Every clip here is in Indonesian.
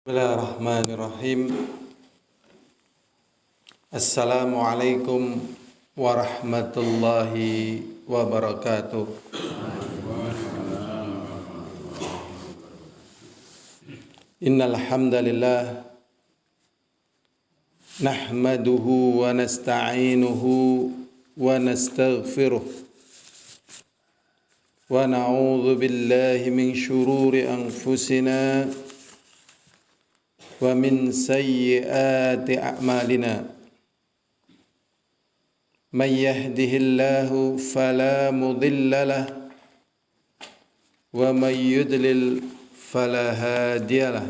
Bismillahirrahmanirrahim. Assalamualaikum warahmatullahi wabarakatuh. Innal hamdalillah nahmaduhu wa nasta'inuhu wa nastaghfiruh wa na'udzu billahi min shururi anfusina ومن سيئات أعمالنا من يهده الله فلا مضل له ومن يضلل فلا هادي له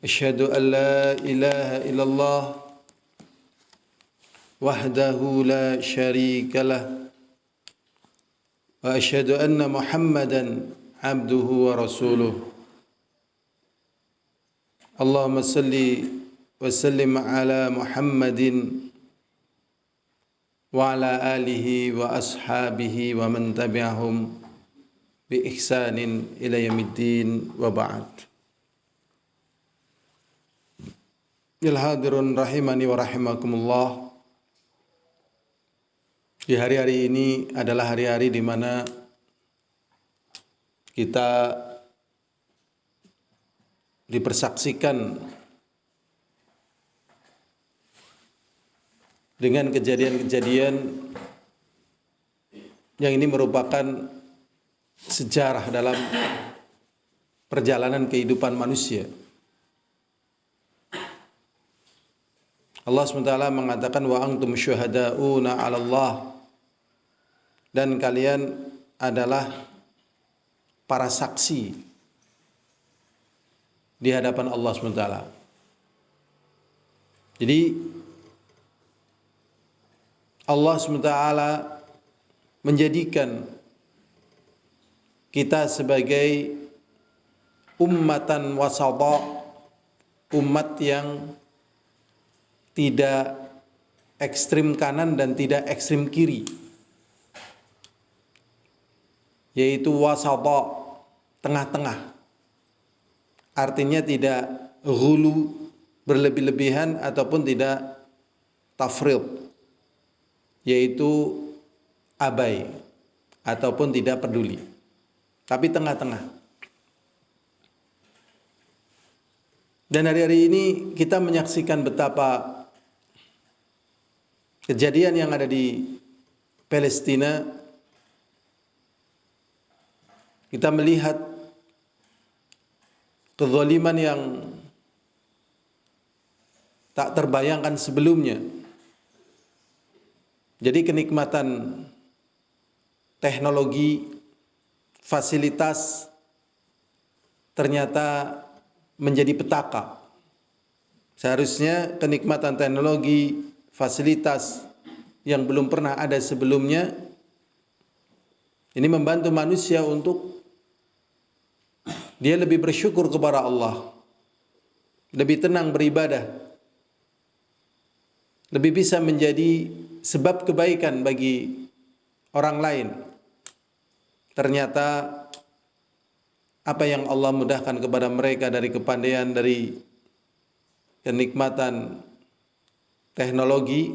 أشهد أن لا إله إلا الله وحده لا شريك له وأشهد أن محمدا عبده ورسوله Allahumma salli wa sallim ala Muhammadin wa ala alihi wa ashabihi wa man tabi'ahum bi ihsanin ila yaumiddin wa ba'd. Ya hadirun rahimani wa rahimakumullah. Di hari-hari ini adalah hari-hari di mana kita dipersaksikan dengan kejadian-kejadian yang ini merupakan sejarah dalam perjalanan kehidupan manusia. Allah SWT mengatakan wa antum syuhada'una 'ala Allah, dan kalian adalah para saksi di hadapan Allah SWT. Jadi Allah SWT menjadikan kita sebagai ummatan wasata, umat yang tidak ekstrim kanan dan tidak ekstrim kiri, yaitu wasata, tengah-tengah. Artinya tidak ghulu, berlebih-lebihan, ataupun tidak tafrid, yaitu abai ataupun tidak peduli, tapi tengah-tengah. Dan hari-hari ini kita menyaksikan betapa kejadian yang ada di Palestina. Kita melihat kezaliman yang tak terbayangkan sebelumnya. Jadi kenikmatan teknologi, fasilitas ternyata menjadi petaka. Seharusnya kenikmatan teknologi, fasilitas yang belum pernah ada sebelumnya ini membantu manusia untuk dia lebih bersyukur kepada Allah, lebih tenang beribadah, lebih bisa menjadi sebab kebaikan bagi orang lain. Ternyata apa yang Allah mudahkan kepada mereka dari kepandaian, dari kenikmatan teknologi,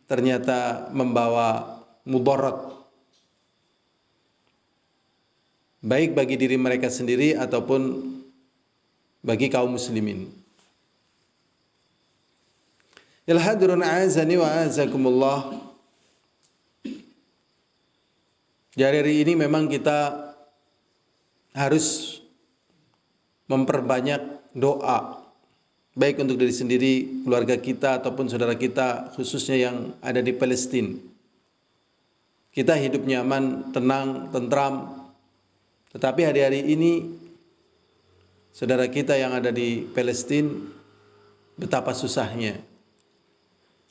ternyata membawa mudarat, baik bagi diri mereka sendiri ataupun bagi kaum muslimin. Ya hadirun a'azani wa a'azakumullah. Di hari ini memang kita harus memperbanyak doa, baik untuk diri sendiri, keluarga kita, ataupun saudara kita, khususnya yang ada di Palestina. Kita hidup nyaman, tenang, tentram. Tetapi hari-hari ini saudara kita yang ada di Palestina betapa susahnya.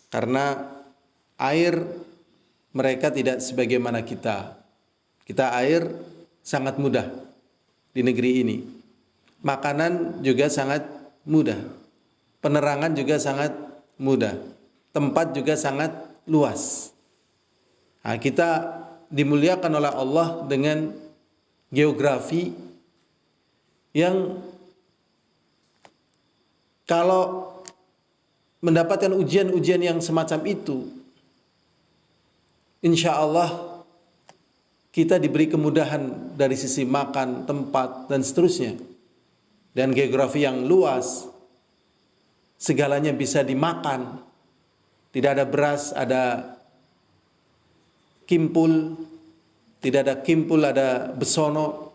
Karena air mereka tidak sebagaimana kita. Kita air sangat mudah di negeri ini. Makanan juga sangat mudah. Penerangan juga sangat mudah. Tempat juga sangat luas. Nah, kita dimuliakan oleh Allah dengan geografi yang kalau mendapatkan ujian-ujian yang semacam itu, insya Allah kita diberi kemudahan dari sisi makan, tempat, dan seterusnya. Dan geografi yang luas, segalanya bisa dimakan. Tidak ada beras, ada kimpul. Tidak ada kimpul, ada besono.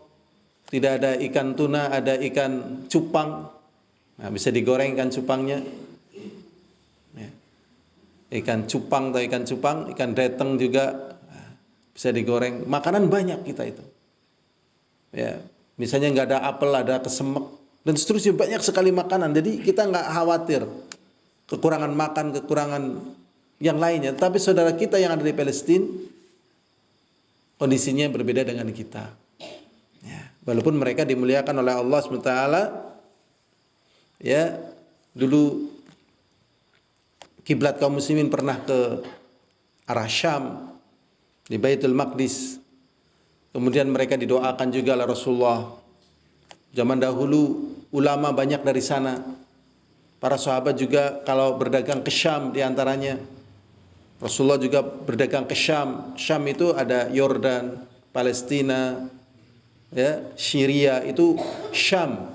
Tidak ada ikan tuna, ada ikan cupang. Nah, bisa digoreng ikan cupangnya. Ya. Ikan cupang atau ikan cupang, ikan deteng juga bisa digoreng. Makanan banyak kita itu. Ya, misalnya nggak ada apel, ada kesemek dan seterusnya, banyak sekali makanan. Jadi kita nggak khawatir kekurangan makan, kekurangan yang lainnya. Tapi saudara kita yang ada di Palestina kondisinya berbeda dengan kita. Ya, walaupun mereka dimuliakan oleh Allah SWT, ya, dulu kiblat kaum muslimin pernah ke arah Syam di Baitul Maqdis. Kemudian mereka didoakan juga oleh Rasulullah. Zaman dahulu ulama banyak dari sana. Para sahabat juga kalau berdagang ke Syam diantaranya. Rasulullah juga berdagang ke Syam. Syam itu ada Yordan, Palestina, ya, Syria, itu Syam.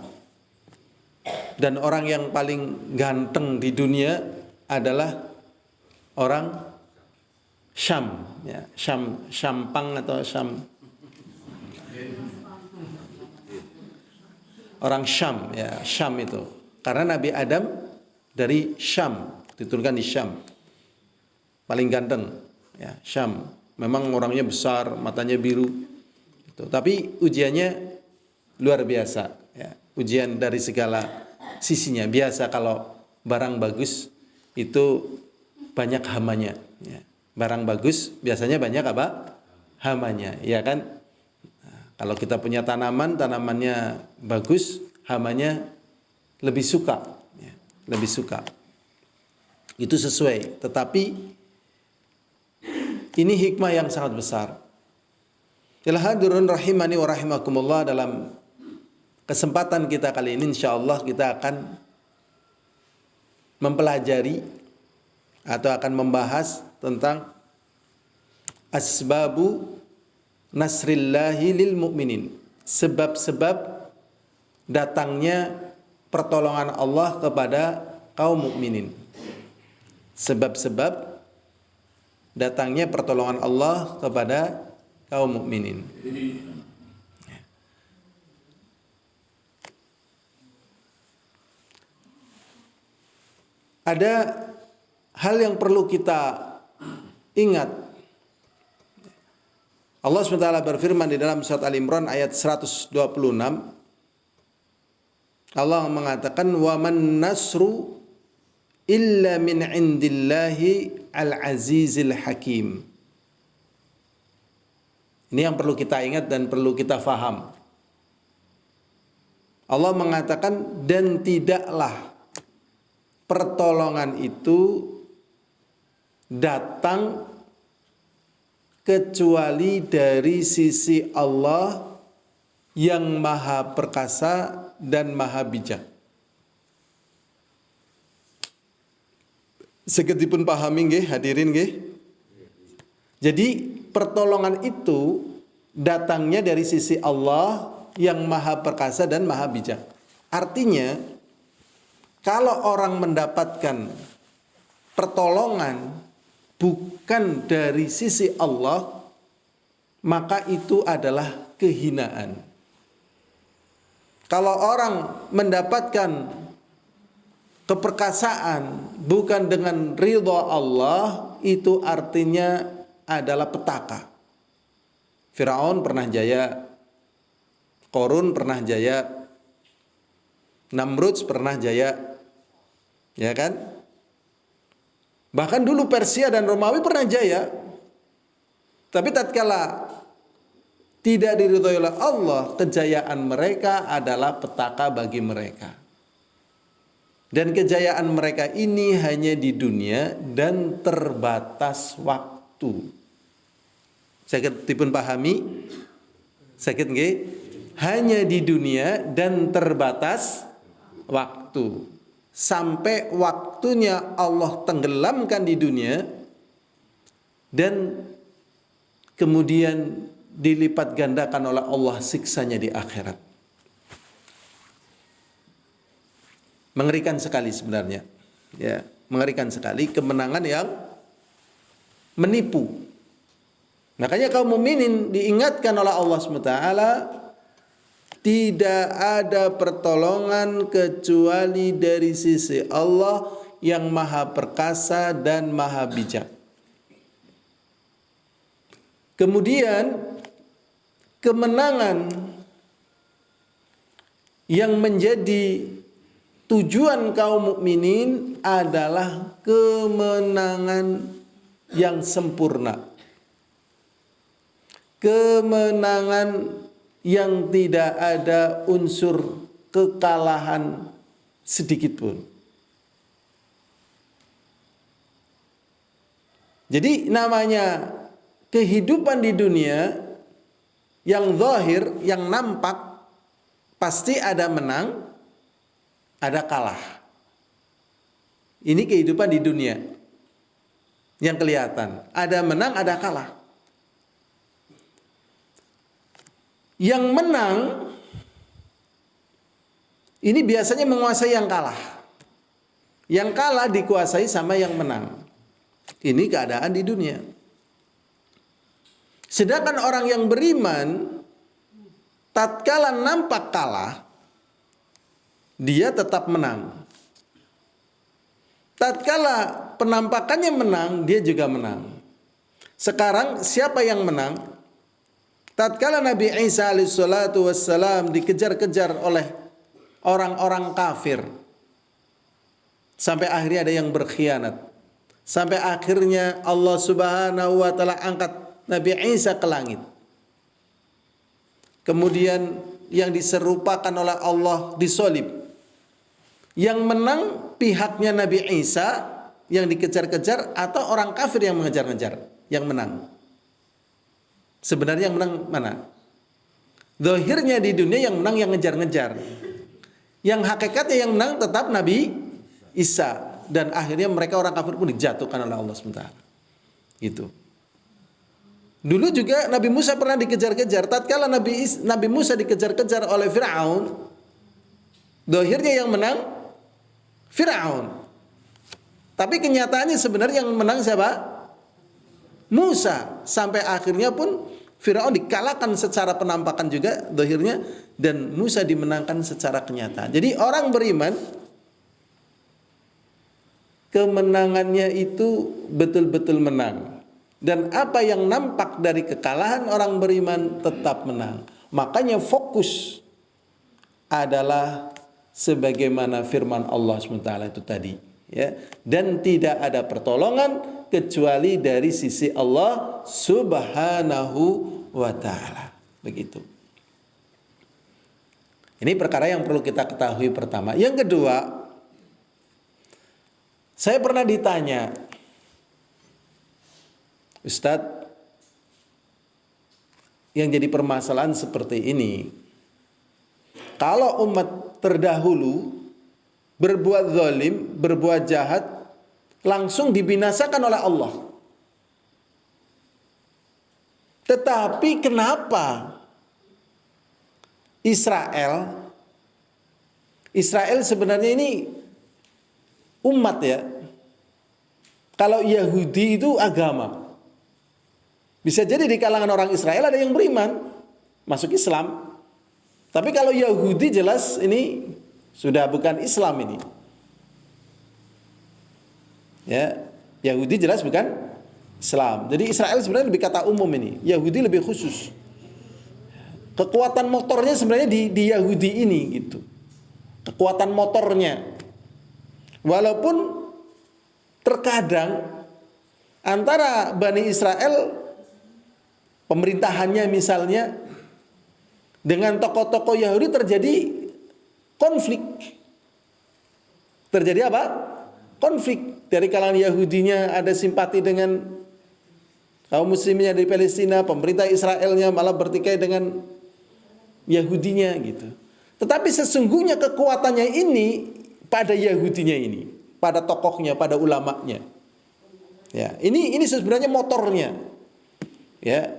Dan orang yang paling ganteng di dunia adalah orang Syam, ya, Syampang atau Syam. Orang Syam, ya, Syam itu. Karena Nabi Adam dari Syam, diturunkan di Syam. Paling ganteng, ya, Syam. Memang orangnya besar, matanya biru. Gitu. Tapi ujiannya luar biasa, ya. Ujian dari segala sisinya. Biasa kalau barang bagus itu banyak hamanya, ya. Barang bagus biasanya banyak apa? Hamanya, ya kan? Nah, kalau kita punya tanaman, tanamannya bagus, hamanya lebih suka, ya, lebih suka. Itu sesuai. Tetapi ini hikmah yang sangat besar. Hadirun rahimani wa rahimakumullah, dalam kesempatan kita kali ini insyaallah kita akan mempelajari atau akan membahas tentang asbabu nasrillahi lil mu'minin. Sebab-sebab datangnya pertolongan Allah kepada kaum mukminin. Sebab-sebab datangnya pertolongan Allah kepada kaum mukminin. Ada hal yang perlu kita ingat. Allah SWT berfirman di dalam surat Al-Imran ayat 126. Allah mengatakan, wa man nasru illa min indillahi al-azizil hakim. Ini yang perlu kita ingat dan perlu kita faham. Allah mengatakan, dan tidaklah pertolongan itu datang kecuali dari sisi Allah yang maha perkasa dan maha bijak. Seketipun pahami nggih, hadirin nggih. Jadi pertolongan itu datangnya dari sisi Allah yang maha perkasa dan maha bijak. Artinya kalau orang mendapatkan pertolongan bukan dari sisi Allah, maka itu adalah kehinaan. Kalau orang mendapatkan keperkasaan bukan dengan ridha Allah, itu artinya adalah petaka. Firaun pernah jaya, Qarun pernah jaya, Namrud pernah jaya, ya kan? Bahkan dulu Persia dan Romawi pernah jaya. Tapi tatkala tidak diridhoi oleh Allah, kejayaan mereka adalah petaka bagi mereka. Dan kejayaan mereka ini hanya di dunia dan terbatas waktu. Sakit dipun pahami? Sakit nggih? Hanya di dunia dan terbatas waktu. sampai waktunya Allah tenggelamkan di dunia dan kemudian dilipat gandakan oleh Allah siksanya di akhirat. Mengerikan sekali sebenarnya. Ya, mengerikan sekali kemenangan yang menipu. Makanya kaum mukminin diingatkan oleh Allah SWT, tidak ada pertolongan kecuali dari sisi Allah yang maha perkasa dan maha bijak. Kemudian kemenangan yang menjadi tujuan kaum mukminin adalah kemenangan yang sempurna. Kemenangan yang tidak ada unsur kekalahan sedikit pun. Jadi namanya kehidupan di dunia yang zahir, yang nampak, pasti ada menang, ada kalah. Ini kehidupan di dunia yang kelihatan. Ada menang, ada kalah. Yang menang ini biasanya menguasai yang kalah. Yang kalah dikuasai sama yang menang. Ini keadaan di dunia. Sedangkan orang yang beriman, tatkala nampak kalah, dia tetap menang. Tatkala penampakannya menang, dia juga menang. Sekarang siapa yang menang? Tatkala Nabi Isa alaihissalatu wassalam dikejar-kejar oleh orang-orang kafir, sampai akhirnya ada yang berkhianat, sampai akhirnya Allah Subhanahu wa taala angkat Nabi Isa ke langit. Kemudian yang diserupakan oleh Allah disolib. Yang menang pihaknya Nabi Isa yang dikejar-kejar atau orang kafir yang mengejar-ngejar? Yang menang. Sebenarnya yang menang mana? Zahirnya di dunia yang menang yang ngejar-ngejar. Yang hakikatnya yang menang tetap Nabi Isa. Dan akhirnya mereka orang kafir pun dijatuhkan oleh Allah SWT. Gitu. Dulu juga Nabi Musa pernah dikejar-kejar. Tatkala Nabi Musa dikejar-kejar oleh Fir'aun, zahirnya yang menang Fir'aun. Tapi kenyataannya sebenarnya yang menang siapa? Musa. Sampai akhirnya pun Firaun dikalahkan secara penampakan juga zahirnya, dan Musa dimenangkan secara kenyataan. Jadi orang beriman kemenangannya itu betul-betul menang. Dan apa yang nampak dari kekalahan orang beriman tetap menang. Makanya fokus adalah sebagaimana firman Allah SWT itu tadi. Ya. Dan tidak ada pertolongan kecuali dari sisi Allah Subhanahu wa ta'ala. Begitu. Ini perkara yang perlu kita ketahui pertama. Yang kedua, saya pernah ditanya, Ustadz, yang jadi permasalahan seperti ini, kalau umat terdahulu berbuat zalim, berbuat jahat, langsung dibinasakan oleh Allah. Tetapi kenapa Israel sebenarnya ini umat ya. Kalau Yahudi itu agama. Bisa jadi di kalangan orang Israel ada yang beriman, masuk Islam. Tapi kalau Yahudi jelas ini sudah bukan Islam ini. Ya, Yahudi jelas bukan Islam. Jadi Israel sebenarnya lebih kata umum ini. Yahudi lebih khusus. Kekuatan motornya sebenarnya di Yahudi ini gitu. Kekuatan motornya. Walaupun terkadang antara Bani Israel pemerintahannya misalnya dengan tokoh-tokoh Yahudi terjadi konflik. Terjadi apa? Konflik. Dari kalangan Yahudinya ada simpati dengan kaum muslimnya dari Palestina, pemerintah Israelnya malah bertikai dengan Yahudinya gitu. Tetapi sesungguhnya kekuatannya ini pada Yahudinya ini, pada tokohnya, pada ulamanya. Ya, ini sebenarnya motornya. Ya.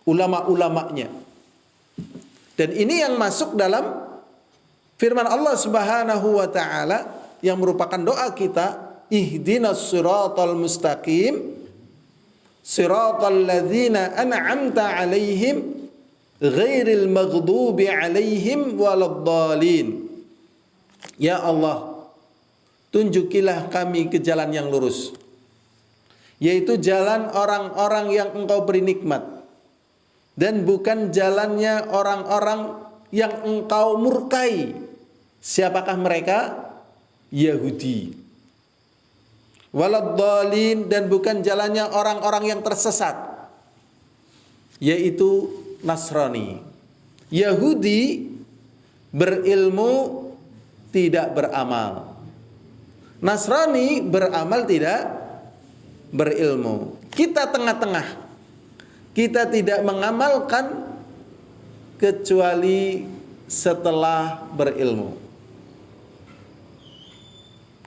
Ulama-ulamanya. Dan ini yang masuk dalam firman Allah Subhanahu wa taala yang merupakan doa kita, ihdinas siratal mustaqim siratal ladzina an'amta 'alaihim ghairil maghdubi 'alaihim waladdallin. Ya Allah, tunjukilah kami ke jalan yang lurus, yaitu jalan orang-orang yang Engkau beri nikmat, dan bukan jalannya orang-orang yang Engkau murkai. Siapakah mereka? Yahudi. Waladdallin, dan bukan jalannya orang-orang yang tersesat, yaitu Nasrani. Yahudi berilmu tidak beramal. Nasrani beramal tidak berilmu. Kita tengah-tengah. Kita tidak mengamalkan kecuali setelah berilmu.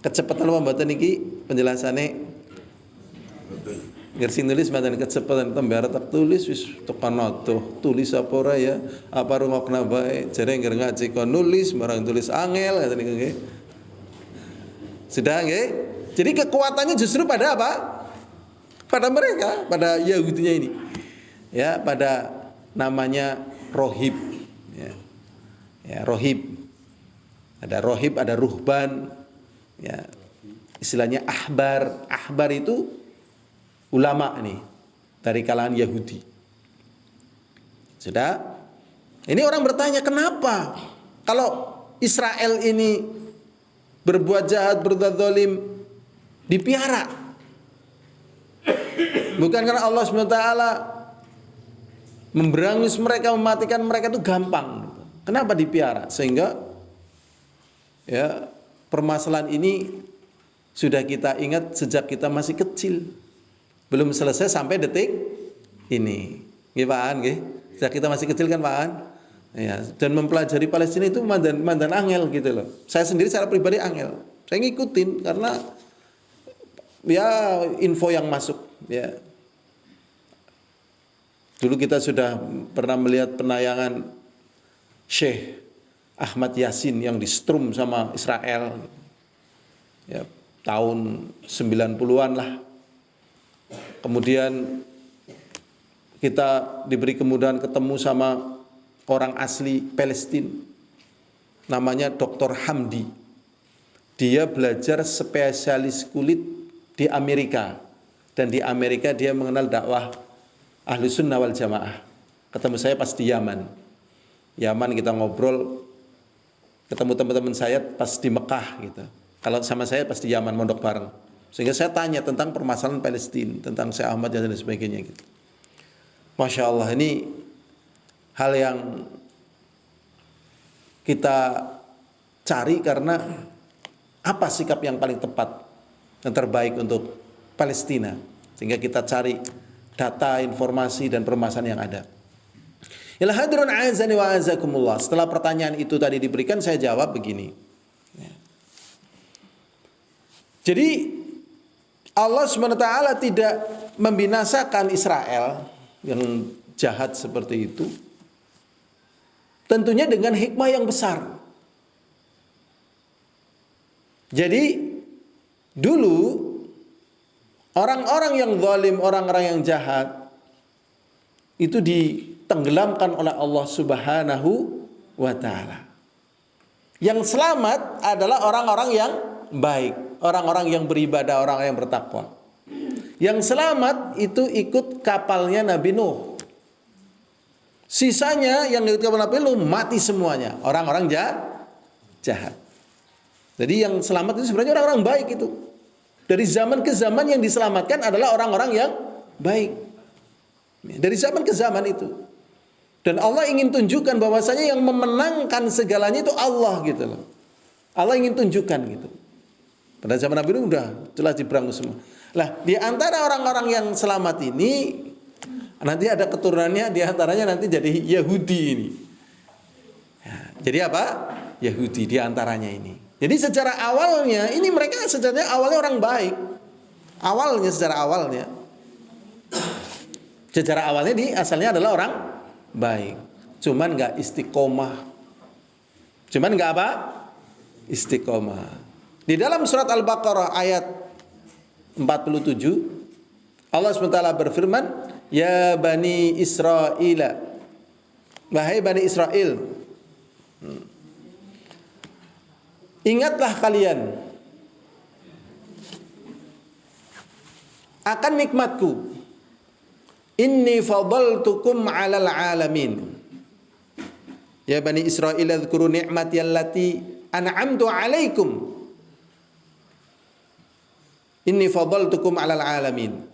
Kecepatan apa mboten niki penjelasannya? Ngerti nulis mboten kecepatan tembar tak tulis wis tekan tulis apa ora ya? Apa rungokna bae jare ngger ngaji kon nulis barang tulis angel ngoten niku nggih. Sudah nggih? Jadi kekuatannya justru pada apa? Pada mereka, pada Yahudinya ini. Ya, pada namanya rohib. Ya, rohib. Ada rohib, ada ruhban. Ya, istilahnya ahbar. Ahbar itu ulama nih dari kalangan Yahudi. Sudah? Ini orang bertanya, kenapa kalau Israel ini berbuat jahat, berbuat zalim, dipiara? Bukan karena Allah SWT memberangus mereka, mematikan mereka itu gampang. Kenapa dipiara? Sehingga ya, permasalahan ini sudah kita ingat sejak kita masih kecil. Belum selesai sampai detik ini. Nggih Pak An, nggih. Sejak kita masih kecil kan Pak An? Ya, dan mempelajari Palestina itu mandan angel gitu loh. Saya sendiri secara pribadi angel. Saya ngikutin karena ya info yang masuk ya. Dulu kita sudah pernah melihat penayangan Syekh Ahmad Yasin yang di-strum sama Israel ya, tahun 90-an lah. Kemudian kita diberi kemudahan ketemu sama orang asli Palestina, namanya Dr. Hamdi. Dia belajar spesialis kulit di Amerika, dan di Amerika dia mengenal dakwah Ahlus Sunnah wal Jamaah. Ketemu saya pas di Yaman. Yaman kita ngobrol. Ketemu teman-teman saya pas di Mekah gitu. Kalau sama saya pas di Yaman mondok bareng. Sehingga saya tanya tentang permasalahan Palestina, tentang Syekh Ahmad dan sebagainya gitu. Masya Allah, ini hal yang kita cari karena apa sikap yang paling tepat, yang terbaik untuk Palestina. Sehingga kita cari data, informasi dan permasalahan yang ada. Ila hadrun azani wa azakumullah. Setelah pertanyaan itu tadi diberikan, saya jawab begini. Jadi Allah SWT tidak membinasakan Israel yang jahat seperti itu, tentunya dengan hikmah yang besar. Jadi dulu orang-orang yang zalim, orang-orang yang jahat itu ditenggelamkan oleh Allah Subhanahu wa taala. Yang selamat adalah orang-orang yang baik, orang-orang yang beribadah, orang yang bertakwa. Yang selamat itu ikut kapalnya Nabi Nuh. Sisanya yang ikut kapal Nabi Nuh mati semuanya, orang-orang jahat. Jadi yang selamat itu sebenarnya orang-orang baik itu. Dari zaman ke zaman yang diselamatkan adalah orang-orang yang baik. Dari zaman ke zaman itu. Dan Allah ingin tunjukkan bahwasanya yang memenangkan segalanya itu Allah gitu loh. Allah ingin tunjukkan gitu. Pada zaman Nabi Nuh udah jelas diberangus semua. Lah, di antara orang-orang yang selamat ini nanti ada keturunannya, di antaranya nanti jadi Yahudi ini. Ya, jadi apa? Yahudi di antaranya ini. Jadi secara awalnya ini mereka sebenarnya awalnya orang baik. Secara awalnya di asalnya adalah orang baik. Cuman nggak istiqomah. Istiqomah. Di dalam surat Al-Baqarah ayat 47 Allah SWT berfirman, ya Bani Israel, wahai Bani Israel, ingatlah kalian akan nikmatku. Inni fadaltukum 'alal 'alamin. Ya Bani Israel, dzkuru ni'mati allati an'amtu 'alaikum. Inni fadaltukum 'alal 'alamin.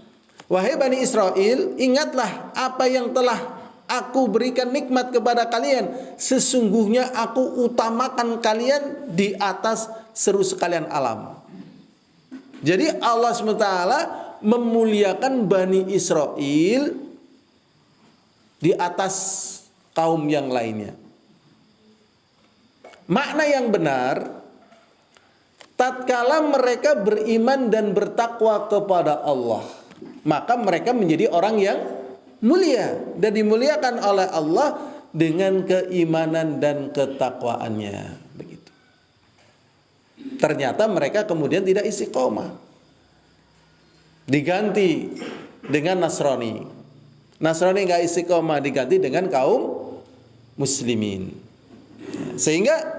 Wahai Bani Israel, ingatlah apa yang telah aku berikan nikmat kepada kalian. Sesungguhnya aku utamakan kalian di atas seluruh sekalian alam. Jadi Allah SWT memuliakan Bani Israel di atas kaum yang lainnya. Makna yang benar, tatkala mereka beriman dan bertakwa kepada Allah, maka mereka menjadi orang yang mulia dan dimuliakan oleh Allah dengan keimanan dan ketakwaannya. Begitu. Ternyata mereka kemudian tidak istiqomah, diganti dengan Nasrani. Nasrani nggak istiqomah, diganti dengan kaum muslimin. Sehingga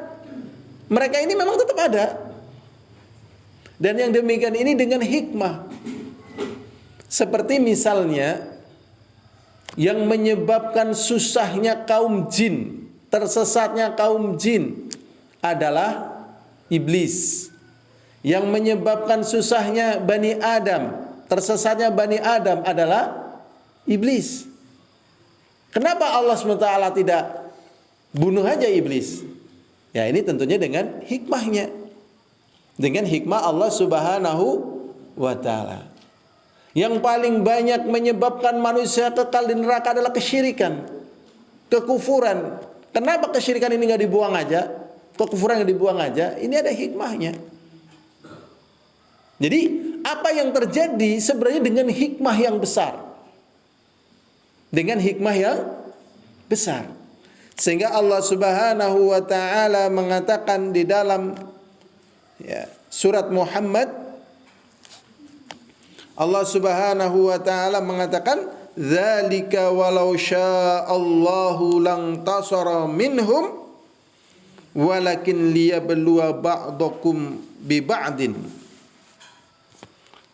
mereka ini memang tetap ada. Dan yang demikian ini dengan hikmah. Seperti misalnya yang menyebabkan susahnya kaum jin, tersesatnya kaum jin adalah iblis. Yang menyebabkan susahnya Bani Adam, tersesatnya Bani Adam adalah iblis. Kenapa Allah SWT tidak bunuh aja iblis? Ya ini tentunya dengan hikmahnya. Dengan hikmah Allah Subhanahu wa ta'ala. Yang paling banyak menyebabkan manusia kekal di neraka adalah kesyirikan, kekufuran. Kenapa kesyirikan ini nggak dibuang aja? Kekufuran nggak dibuang aja? Ini ada hikmahnya. Jadi apa yang terjadi sebenarnya dengan hikmah yang besar. Dengan hikmah yang besar. Sehingga Allah Subhanahu wa ta'ala mengatakan di dalam surat Muhammad, Allah Subhanahu wa ta'ala mengatakan, dzalika walau sya'allahu lang tasara minhum walakin liyabluwa ba'dakum bi ba'din.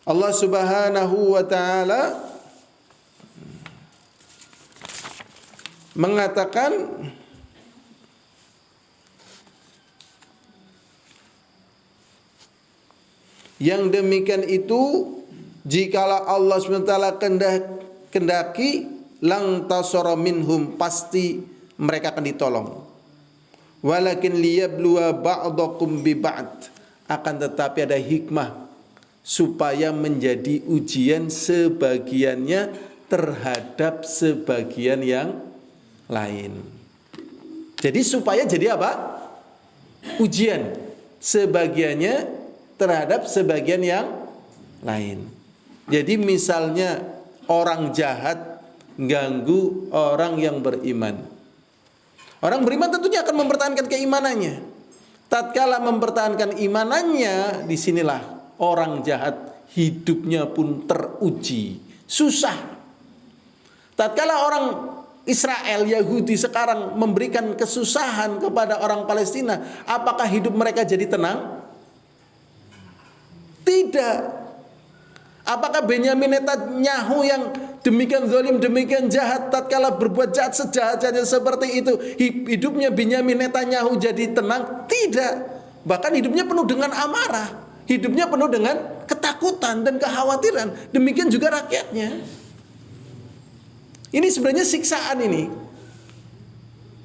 Allah Subhanahu wa ta'ala mengatakan yang demikian itu jikalau Allah SWT kendaki lang tasara minhum, pasti mereka akan ditolong. Walakin liyabluwa ba'dakum bi ba'd, akan tetapi ada hikmah supaya menjadi ujian sebagiannya terhadap sebagian yang lain. Jadi supaya jadi apa? Ujian sebagiannya terhadap sebagian yang lain. Jadi misalnya orang jahat ganggu orang yang beriman. Orang beriman tentunya akan mempertahankan keimanannya. Tatkala mempertahankan imanannya, disinilah orang jahat hidupnya pun teruji, susah. Tatkala orang Israel, Yahudi sekarang memberikan kesusahan kepada orang Palestina, apakah hidup mereka jadi tenang? Tidak. Apakah Benyamin Netanyahu yang demikian zalim, demikian jahat, tatkala berbuat jahat sejahat-jahatnya seperti itu, hidupnya Benyamin Netanyahu jadi tenang? Tidak. Bahkan hidupnya penuh dengan amarah, hidupnya penuh dengan ketakutan dan kekhawatiran. Demikian juga rakyatnya. Ini sebenarnya siksaan ini.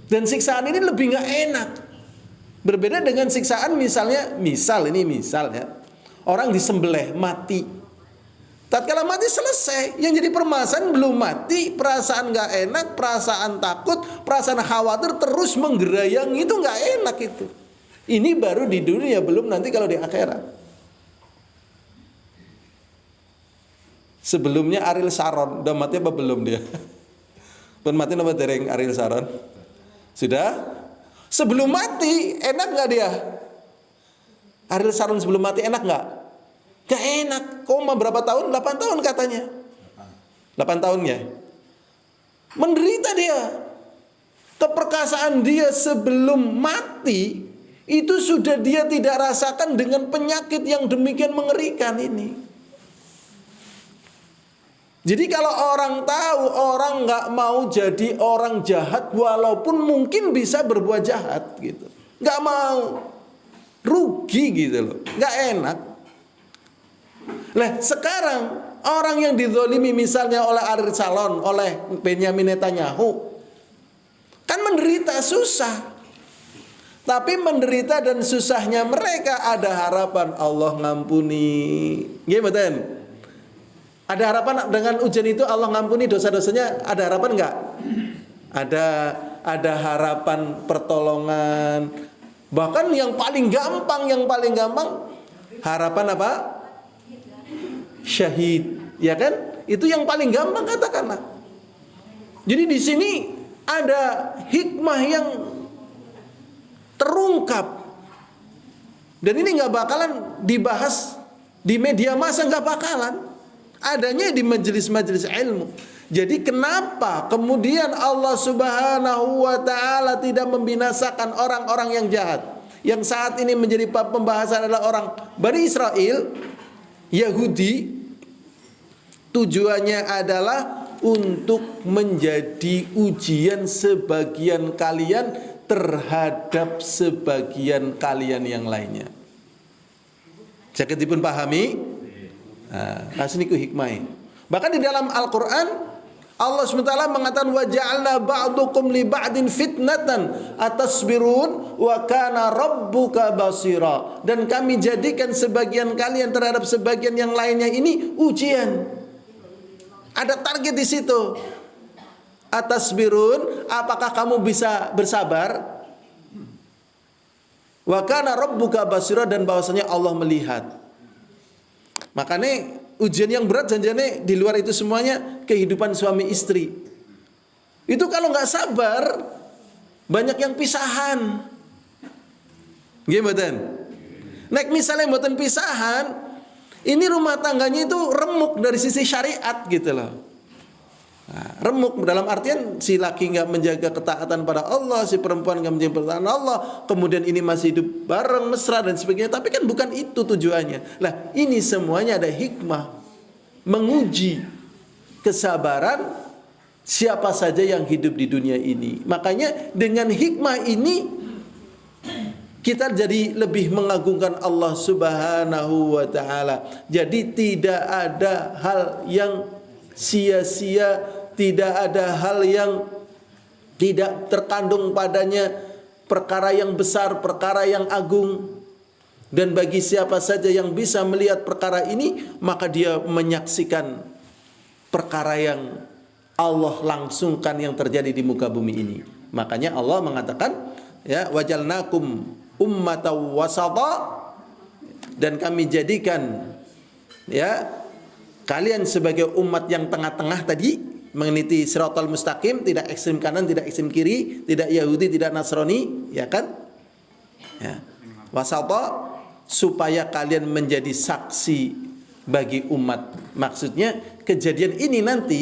Dan siksaan ini lebih gak enak. Berbeda dengan siksaan misal ya, orang disembelih mati. Tatkala mati selesai, yang jadi permasalahan belum mati, perasaan gak enak, perasaan takut, perasaan khawatir terus menggerayang, itu gak enak itu. Ini baru di dunia, belum nanti kalau di akhirat. Sebelumnya Ariel Sharon, udah mati apa belum dia? Pun mati nama dereng Ariel Sharon? Sudah? Sebelum mati enak nggak dia? Ariel Sharon sebelum mati enak nggak? Gak enak. Koma berapa tahun? 8 tahun katanya. 8 tahunnya. Menderita dia. Keperkasaan dia sebelum mati itu sudah dia tidak rasakan dengan penyakit yang demikian mengerikan ini. Jadi kalau orang tahu, orang nggak mau jadi orang jahat walaupun mungkin bisa berbuat jahat gitu. Nggak mau. Rugi gitu loh. Nggak enak. Nah sekarang orang yang dizolimi misalnya oleh Ariel Sharon, oleh Benyamin Netanyahu, kan menderita susah. Tapi menderita dan susahnya mereka ada harapan Allah ngampuni. Gimana? Ada harapan dengan ujian itu Allah ngampuni dosa-dosanya. Ada harapan enggak? Ada harapan pertolongan. Bahkan yang paling gampang harapan apa? Syahid, ya kan? Itu yang paling gampang katakanlah. Jadi di sini ada hikmah yang terungkap. Dan ini nggak bakalan dibahas di media massa, nggak bakalan. Adanya di majelis-majelis ilmu. Jadi kenapa kemudian Allah Subhanahu wa taala tidak membinasakan orang-orang yang jahat? Yang saat ini menjadi pembahasan adalah orang Bani Israel, Yahudi. Tujuannya adalah untuk menjadi ujian sebagian kalian terhadap sebagian kalian yang lainnya. Sakit dipun pahami? Nah, niku hikmah. Bahkan di dalam Al-Qur'an Allah SWT mengatakan wa ja'alna ba'dukum li ba'din fitnatan atasbirun wa kana rabbuka basira. Dan kami jadikan sebagian kalian terhadap sebagian yang lainnya ini ujian. Ada target di situ. Atasbirun, apakah kamu bisa bersabar? Wa kana rabbuka basira, dan bahwasanya Allah melihat. Makanya ujian yang berat janjane di luar itu semuanya kehidupan suami istri. Itu kalau nggak sabar banyak yang pisahan. Gimana? Nek misalnya mboten pisahan, ini rumah tangganya itu remuk dari sisi syariat gitu loh. Nah, remuk dalam artian si laki nggak menjaga ketaatan pada Allah, si perempuan nggak menjaga ketaatan Allah, kemudian ini masih hidup bareng mesra dan sebagainya. Tapi kan bukan itu tujuannya. Lah ini semuanya ada hikmah menguji kesabaran siapa saja yang hidup di dunia ini. Makanya dengan hikmah ini kita jadi lebih mengagungkan Allah Subhanahu wa taala. Jadi tidak ada hal yang sia-sia, tidak ada hal yang tidak terkandung padanya perkara yang besar, perkara yang agung. Dan bagi siapa saja yang bisa melihat perkara ini, maka dia menyaksikan perkara yang Allah langsungkan yang terjadi di muka bumi ini. Makanya Allah mengatakan, ya, wajalnakum ummatan wasata, dan kami jadikan ya kalian sebagai umat yang tengah-tengah tadi, meniti siratal mustaqim, tidak ekstrem kanan, tidak ekstrem kiri, tidak Yahudi, tidak Nasrani, ya kan? Ya. Wasata, supaya kalian menjadi saksi bagi umat. Maksudnya kejadian ini nanti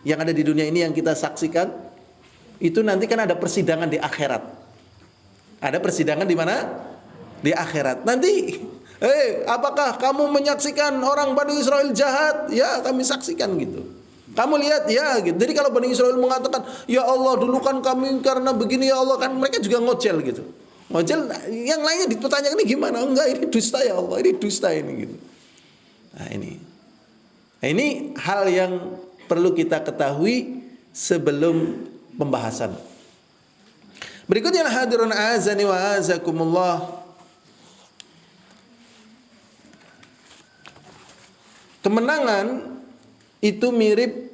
yang ada di dunia ini yang kita saksikan, itu nanti kan ada persidangan di akhirat. Ada persidangan di mana? Di akhirat. Nanti, apakah kamu menyaksikan orang Bani Israel jahat? Ya, kami saksikan gitu. Kamu lihat ya gitu. Jadi kalau Bani Israel mengatakan, ya Allah dulu kan kami karena begini ya Allah, kan mereka juga ngocel gitu. Ngocel, yang lainnya dipertanyakan ini gimana? Enggak, ini dusta ya Allah, ini dusta ini gitu. Nah ini hal yang perlu kita ketahui sebelum pembahasan. Berikutnya hadirun azani wa azakumullah. Kemenangan itu mirip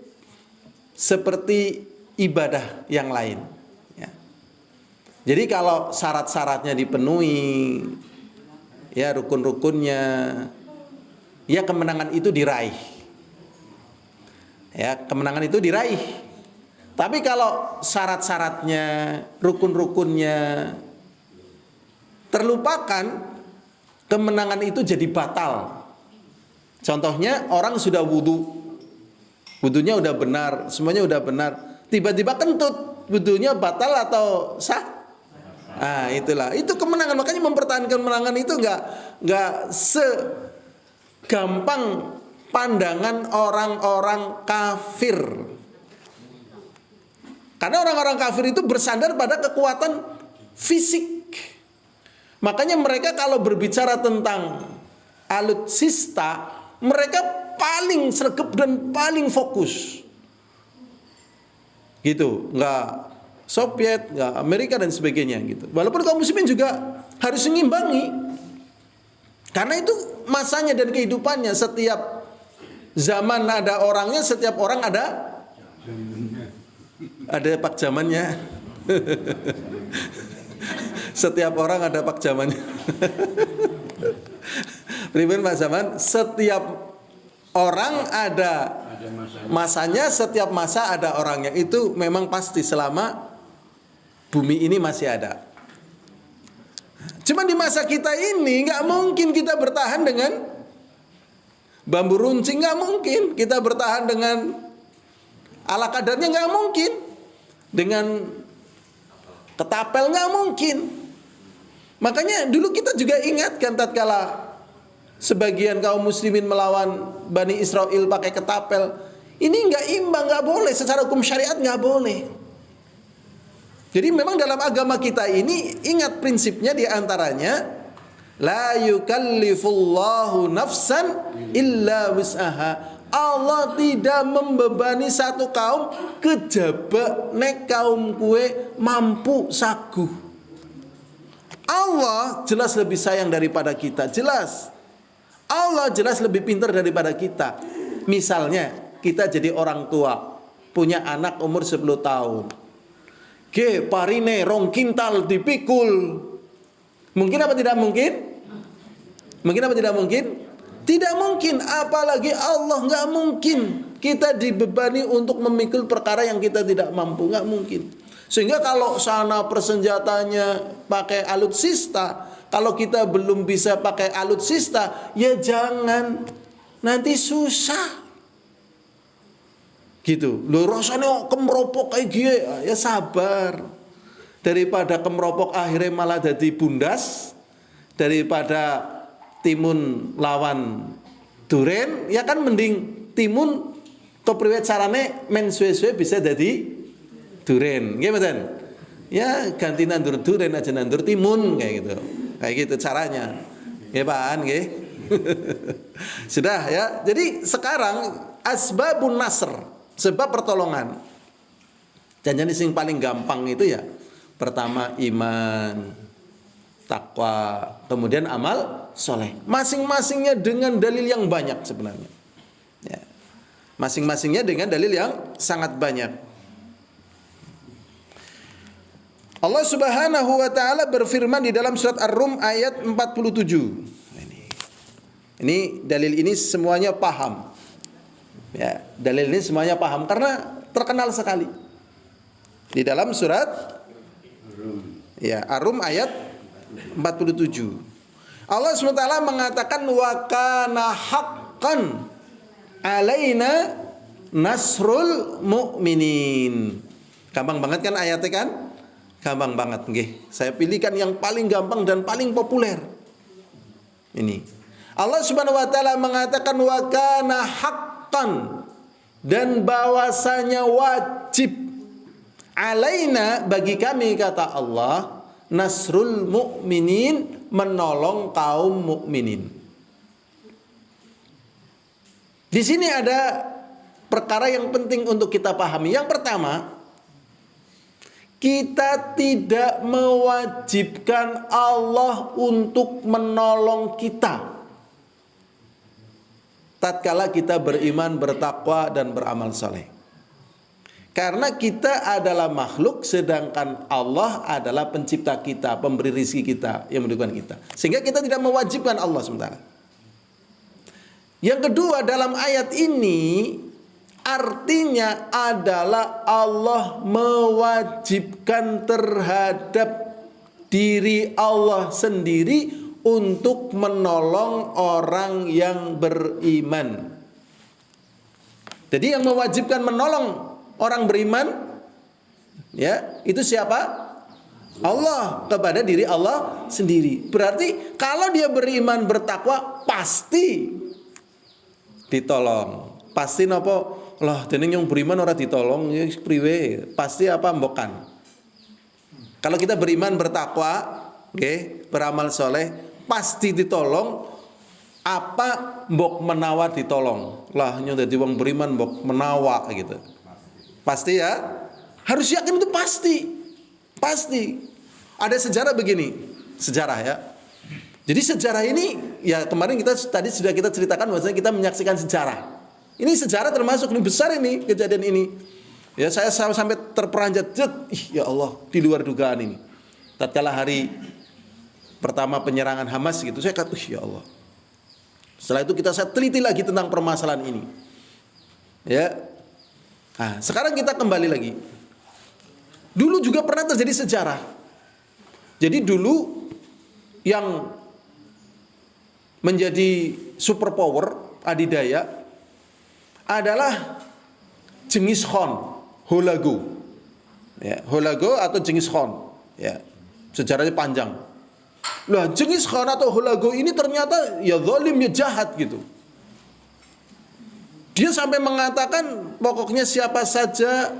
seperti ibadah yang lain. Ya. Jadi kalau syarat-syaratnya dipenuhi, ya rukun-rukunnya, ya kemenangan itu diraih. Ya, kemenangan itu diraih. Tapi kalau syarat-syaratnya, rukun-rukunnya terlupakan, kemenangan itu jadi batal. Contohnya orang sudah wudunya udah benar, semuanya udah benar, tiba-tiba kentut, wudunya batal atau sah? Ah, itulah, itu kemenangan. Makanya mempertahankan kemenangan itu nggak segampang pandangan orang-orang kafir. Karena orang-orang kafir itu bersandar pada kekuatan fisik. Makanya mereka kalau berbicara tentang alutsista, mereka paling sregep dan paling fokus. Gitu, nggak Soviet, nggak Amerika dan sebagainya gitu. Walaupun kaum muslimin juga harus mengimbangi, karena itu masanya dan kehidupannya. Setiap zaman ada orangnya, setiap orang ada pak zamannya. Setiap orang ada pak zamannya. Pripun Pak Zaman? Setiap orang ada masanya, setiap masa ada orangnya. Itu memang pasti selama bumi ini masih ada. Cuma di masa kita ini nggak mungkin kita bertahan dengan bambu runcing, nggak mungkin kita bertahan dengan ala kadarnya, nggak mungkin dengan ketapel, nggak mungkin. Makanya dulu kita juga ingatkan tatkala sebagian kaum muslimin melawan Bani Israel pakai ketapel, ini nggak imbang, nggak boleh secara hukum syariat, nggak boleh. Jadi memang dalam agama kita ini ingat prinsipnya diantaranya la yukallifullahu nafsan illa wus'aha. Allah tidak membebani satu kaum kejaba nek kaum kue mampu saguh. Allah jelas lebih sayang daripada kita, jelas. Allah jelas lebih pintar daripada kita. Misalnya kita jadi orang tua, punya anak umur 10 tahun. Ge parine rong kintal dipikul. Mungkin apa tidak mungkin? Mungkin apa tidak mungkin? Tidak mungkin. Apalagi Allah, nggak mungkin kita dibebani untuk memikul perkara yang kita tidak mampu, nggak mungkin. Sehingga kalau sana persenjatanya pakai alutsista, kalau kita belum bisa pakai alutsista, ya jangan, nanti susah. Gitu. Loh rasanya kemeropok kayak gini, ya sabar. Daripada kemeropok akhirnya malah jadi bundas, daripada timun lawan duren, ya kan mending timun kepriwet carane men suwe-suwe bisa jadi duren. Nggih mboten? Ya ganti nandur duren aja nandur timun kayak gitu. Kayak gitu caranya. Nggih Pak, nggih. Sudah ya. Jadi sekarang asbabun nasr, sebab pertolongan. Dan jenis yang paling gampang itu ya, pertama iman, takwa, kemudian amal soleh. Masing-masingnya dengan dalil yang banyak sebenarnya. Ya. Masing-masingnya dengan dalil yang sangat banyak. Allah Subhanahu wa taala berfirman di dalam surat Ar-Rum ayat 47. Ini dalil ini semuanya paham. Ya, dalil ini semuanya paham karena terkenal sekali. Di dalam surat ya, Ar-Rum ayat 47. Allah SWT mengatakan wa kana haqqan alaina nasrul mu'minin. Gampang banget kan ayatnya kan? Gampang banget nggih. Saya pilihkan yang paling gampang dan paling populer. Ini. Allah Subhanahu wa taala mengatakan wa kana haqqan, dan bahwasanya wajib alaina bagi kami kata Allah nasrul mu'minin, menolong kaum mukminin. Di sini ada perkara yang penting untuk kita pahami. Yang pertama, kita tidak mewajibkan Allah untuk menolong kita tatkala kita beriman, bertakwa dan beramal saleh. Karena kita adalah makhluk, sedangkan Allah adalah pencipta kita, pemberi rezeki kita, yang menentukan kita. Sehingga kita tidak mewajibkan Allah sementara. Yang kedua, dalam ayat ini artinya adalah Allah mewajibkan terhadap diri Allah sendiri untuk menolong orang yang beriman. Jadi yang mewajibkan menolong orang beriman, ya, itu siapa? Allah, kepada diri Allah sendiri. Berarti kalau dia beriman bertakwa pasti ditolong. Pasti nopo? Lah dene yang beriman ora ditolong ya priwe? Pasti apa mbokan. Kalau kita beriman bertakwa, nggih, beramal soleh, pasti ditolong. Apa mbok menawa ditolong? Lah nyo dadi wong beriman mbok menawa gitu. Pasti ya, harus yakin itu pasti, pasti. Ada sejarah begini, sejarah ya. Jadi sejarah ini, ya kemarin tadi sudah kita ceritakan bahwasanya kita menyaksikan sejarah. Ini sejarah termasuk ini besar ini kejadian ini. Ya saya sampai terperanjat, ya Allah, di luar dugaan ini. Tatkala hari pertama penyerangan Hamas gitu, saya kata, ya Allah. Setelah itu saya teliti lagi tentang permasalahan ini. Ya. Nah, sekarang kita kembali lagi. Dulu juga pernah terjadi sejarah. Jadi dulu yang menjadi superpower adidaya adalah Genghis Khan, Hulagu. Ya, Hulagu atau Genghis Khan. Ya, sejarahnya panjang. Lah, Genghis Khan atau Hulagu ini ternyata ya zalim, ya jahat gitu. Dia sampai mengatakan pokoknya siapa saja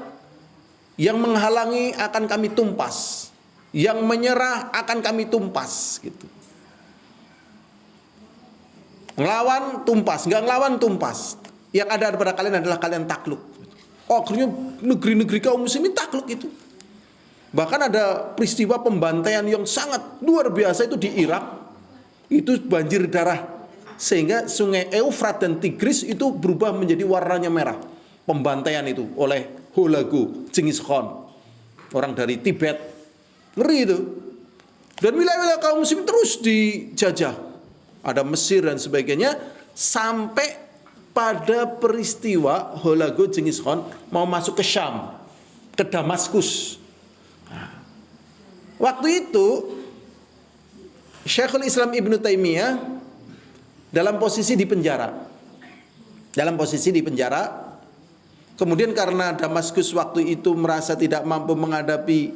yang menghalangi akan kami tumpas, yang menyerah akan kami tumpas gitu. Ngelawan tumpas, nggak ngelawan tumpas. Yang ada pada kalian adalah kalian takluk. Akhirnya negeri-negeri kaum muslimin takluk itu. Bahkan ada peristiwa pembantaian yang sangat luar biasa itu di Irak. Itu banjir darah. Sehingga sungai Eufrat dan Tigris itu berubah menjadi warnanya merah. Pembantaian itu oleh Hulagu, Genghis Khan, orang dari Tibet. Ngeri itu. Dan wilayah-wilayah kaum muslim terus dijajah. Ada Mesir dan sebagainya. Sampai pada peristiwa Hulagu, Genghis Khan mau masuk ke Syam, ke Damaskus. Waktu itu Syekhul Islam Ibnu Taimiyah dalam posisi di penjara. Kemudian karena Damaskus waktu itu merasa tidak mampu menghadapi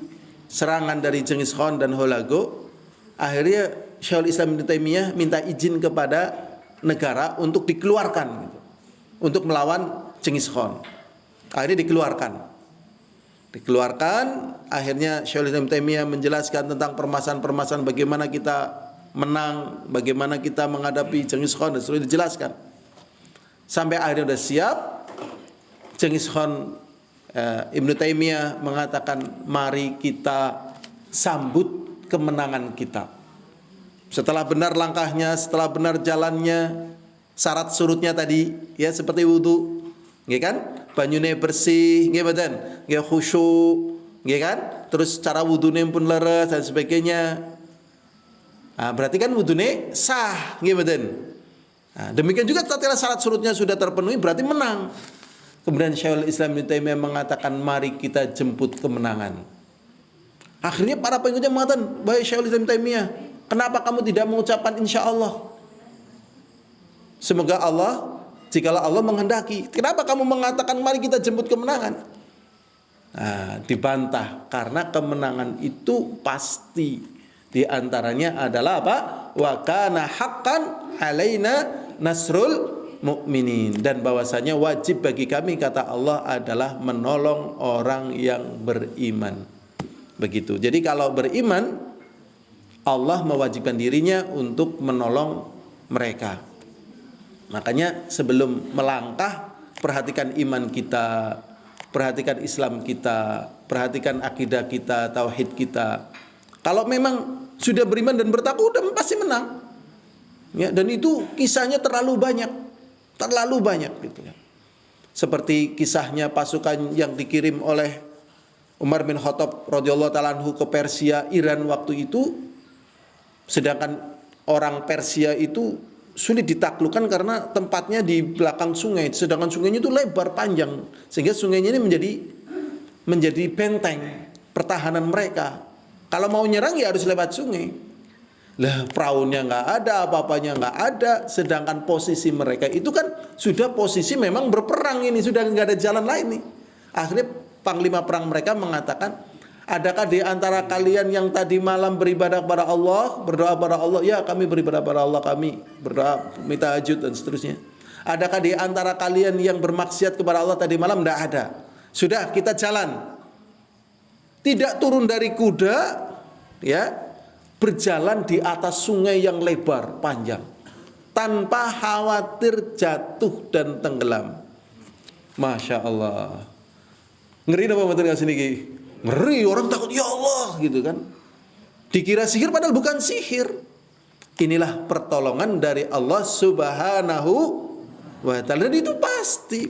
serangan dari Genghis Khan dan Hulagu, akhirnya Syekhul Islam Ibnu Taimiyah minta izin kepada negara untuk dikeluarkan gitu, untuk melawan Genghis Khan. Akhirnya dikeluarkan. Akhirnya Syekhul Islam Ibnu Taimiyah menjelaskan tentang permasalahan-permasalahan bagaimana kita menang, bagaimana kita menghadapi Genghis Khan, dan seluruh dijelaskan. Sampai akhirnya sudah siap, Genghis Khan, Ibnu Taimiyah mengatakan, mari kita sambut kemenangan kita. Setelah benar langkahnya, setelah benar jalannya, syarat surutnya tadi, ya seperti wudu, nggih kan? Banyune bersih, nggih mboten? Nggih khusyuk, nggih kan? Terus cara wudune pun leres dan sebagainya. Nah, berarti kan wudune sah, nggih mboten? Nah, demikian juga tatkala syarat surutnya sudah terpenuhi berarti menang. Kemudian Syekhul Islam Ibnu Taimiyah mengatakan, mari kita jemput kemenangan. Akhirnya para pengikutnya mengatakan, "Wahai Syekhul Islam Ibnu Taimiyah, kenapa kamu tidak mengucapkan insyaallah? Semoga Allah, jikalau Allah menghendaki. Kenapa kamu mengatakan mari kita jemput kemenangan?" Nah, dibantah karena kemenangan itu pasti. Di antaranya adalah apa? Wa kana haqqan alaina nasrul mu'minin, dan bahwasanya wajib bagi kami, kata Allah, adalah menolong orang yang beriman. Begitu. Jadi kalau beriman, Allah mewajibkan dirinya untuk menolong mereka. Makanya sebelum melangkah, perhatikan iman kita, perhatikan Islam kita, perhatikan akidah kita, tauhid kita. Kalau memang sudah beriman dan bertakwa, udah pasti menang. Ya, dan itu kisahnya terlalu banyak gitu ya. seperti kisahnya pasukan yang dikirim oleh Umar bin Khattab radhiyallahu taala anhu ke Persia, Iran waktu itu, sedangkan orang Persia itu sulit ditaklukkan karena tempatnya di belakang sungai, sedangkan sungainya itu lebar panjang, sehingga sungainya ini menjadi benteng pertahanan mereka. Kalau mau nyerang ya harus lewat sungai. Lah perahunya nggak ada, apa-apanya nggak ada, sedangkan posisi mereka itu kan sudah posisi memang berperang ini, sudah nggak ada jalan lain nih. Akhirnya panglima perang mereka mengatakan, adakah di antara kalian yang tadi malam beribadah kepada Allah, berdoa kepada Allah? Ya, kami beribadah kepada Allah, kami berdoa, minta hajat dan seterusnya. Adakah di antara kalian yang bermaksiat kepada Allah tadi malam? Tidak ada. Sudah, kita jalan. Tidak turun dari kuda, ya, berjalan di atas sungai yang lebar panjang tanpa khawatir jatuh dan tenggelam. Masya Allah. Ngeri apa betul sini? Ngeri, orang takut ya Allah gitu kan. Dikira sihir padahal bukan sihir. Inilah pertolongan dari Allah Subhanahu wa ta'ala. Dan itu pasti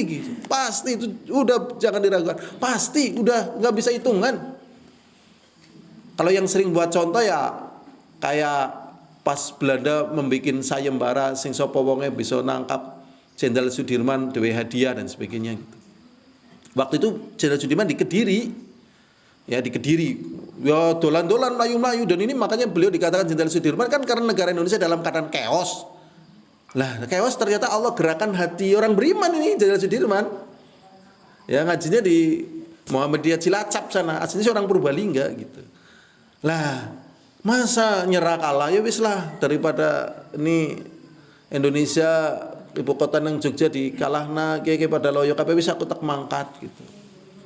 gitu. Pasti itu udah jangan diragukan. Pasti udah nggak bisa hitungan. Kalau yang sering buat contoh ya kayak pas Belanda membikin sayembara sing sapa wonge bisa nangkap Jenderal Sudirman dewe hadiah dan sebagainya gitu. Waktu itu Jenderal Sudirman di Kediri. Ya di Kediri. Ya dolan-dolan layu-layu, dan ini makanya beliau dikatakan Jenderal Sudirman kan karena negara Indonesia dalam keadaan chaos. Lah, chaos ternyata Allah gerakan hati orang beriman ini Jenderal Sudirman. Ya ngajinya di Muhammadiyah Cilacap sana. Aslinya seorang Purbalingga gitu. Lah, masa nyerah kalah ya wis lah, daripada ini Indonesia ibu kota nang Jogja dikalahna kayak pada loyo kabeh wis aku tak mangkat gitu.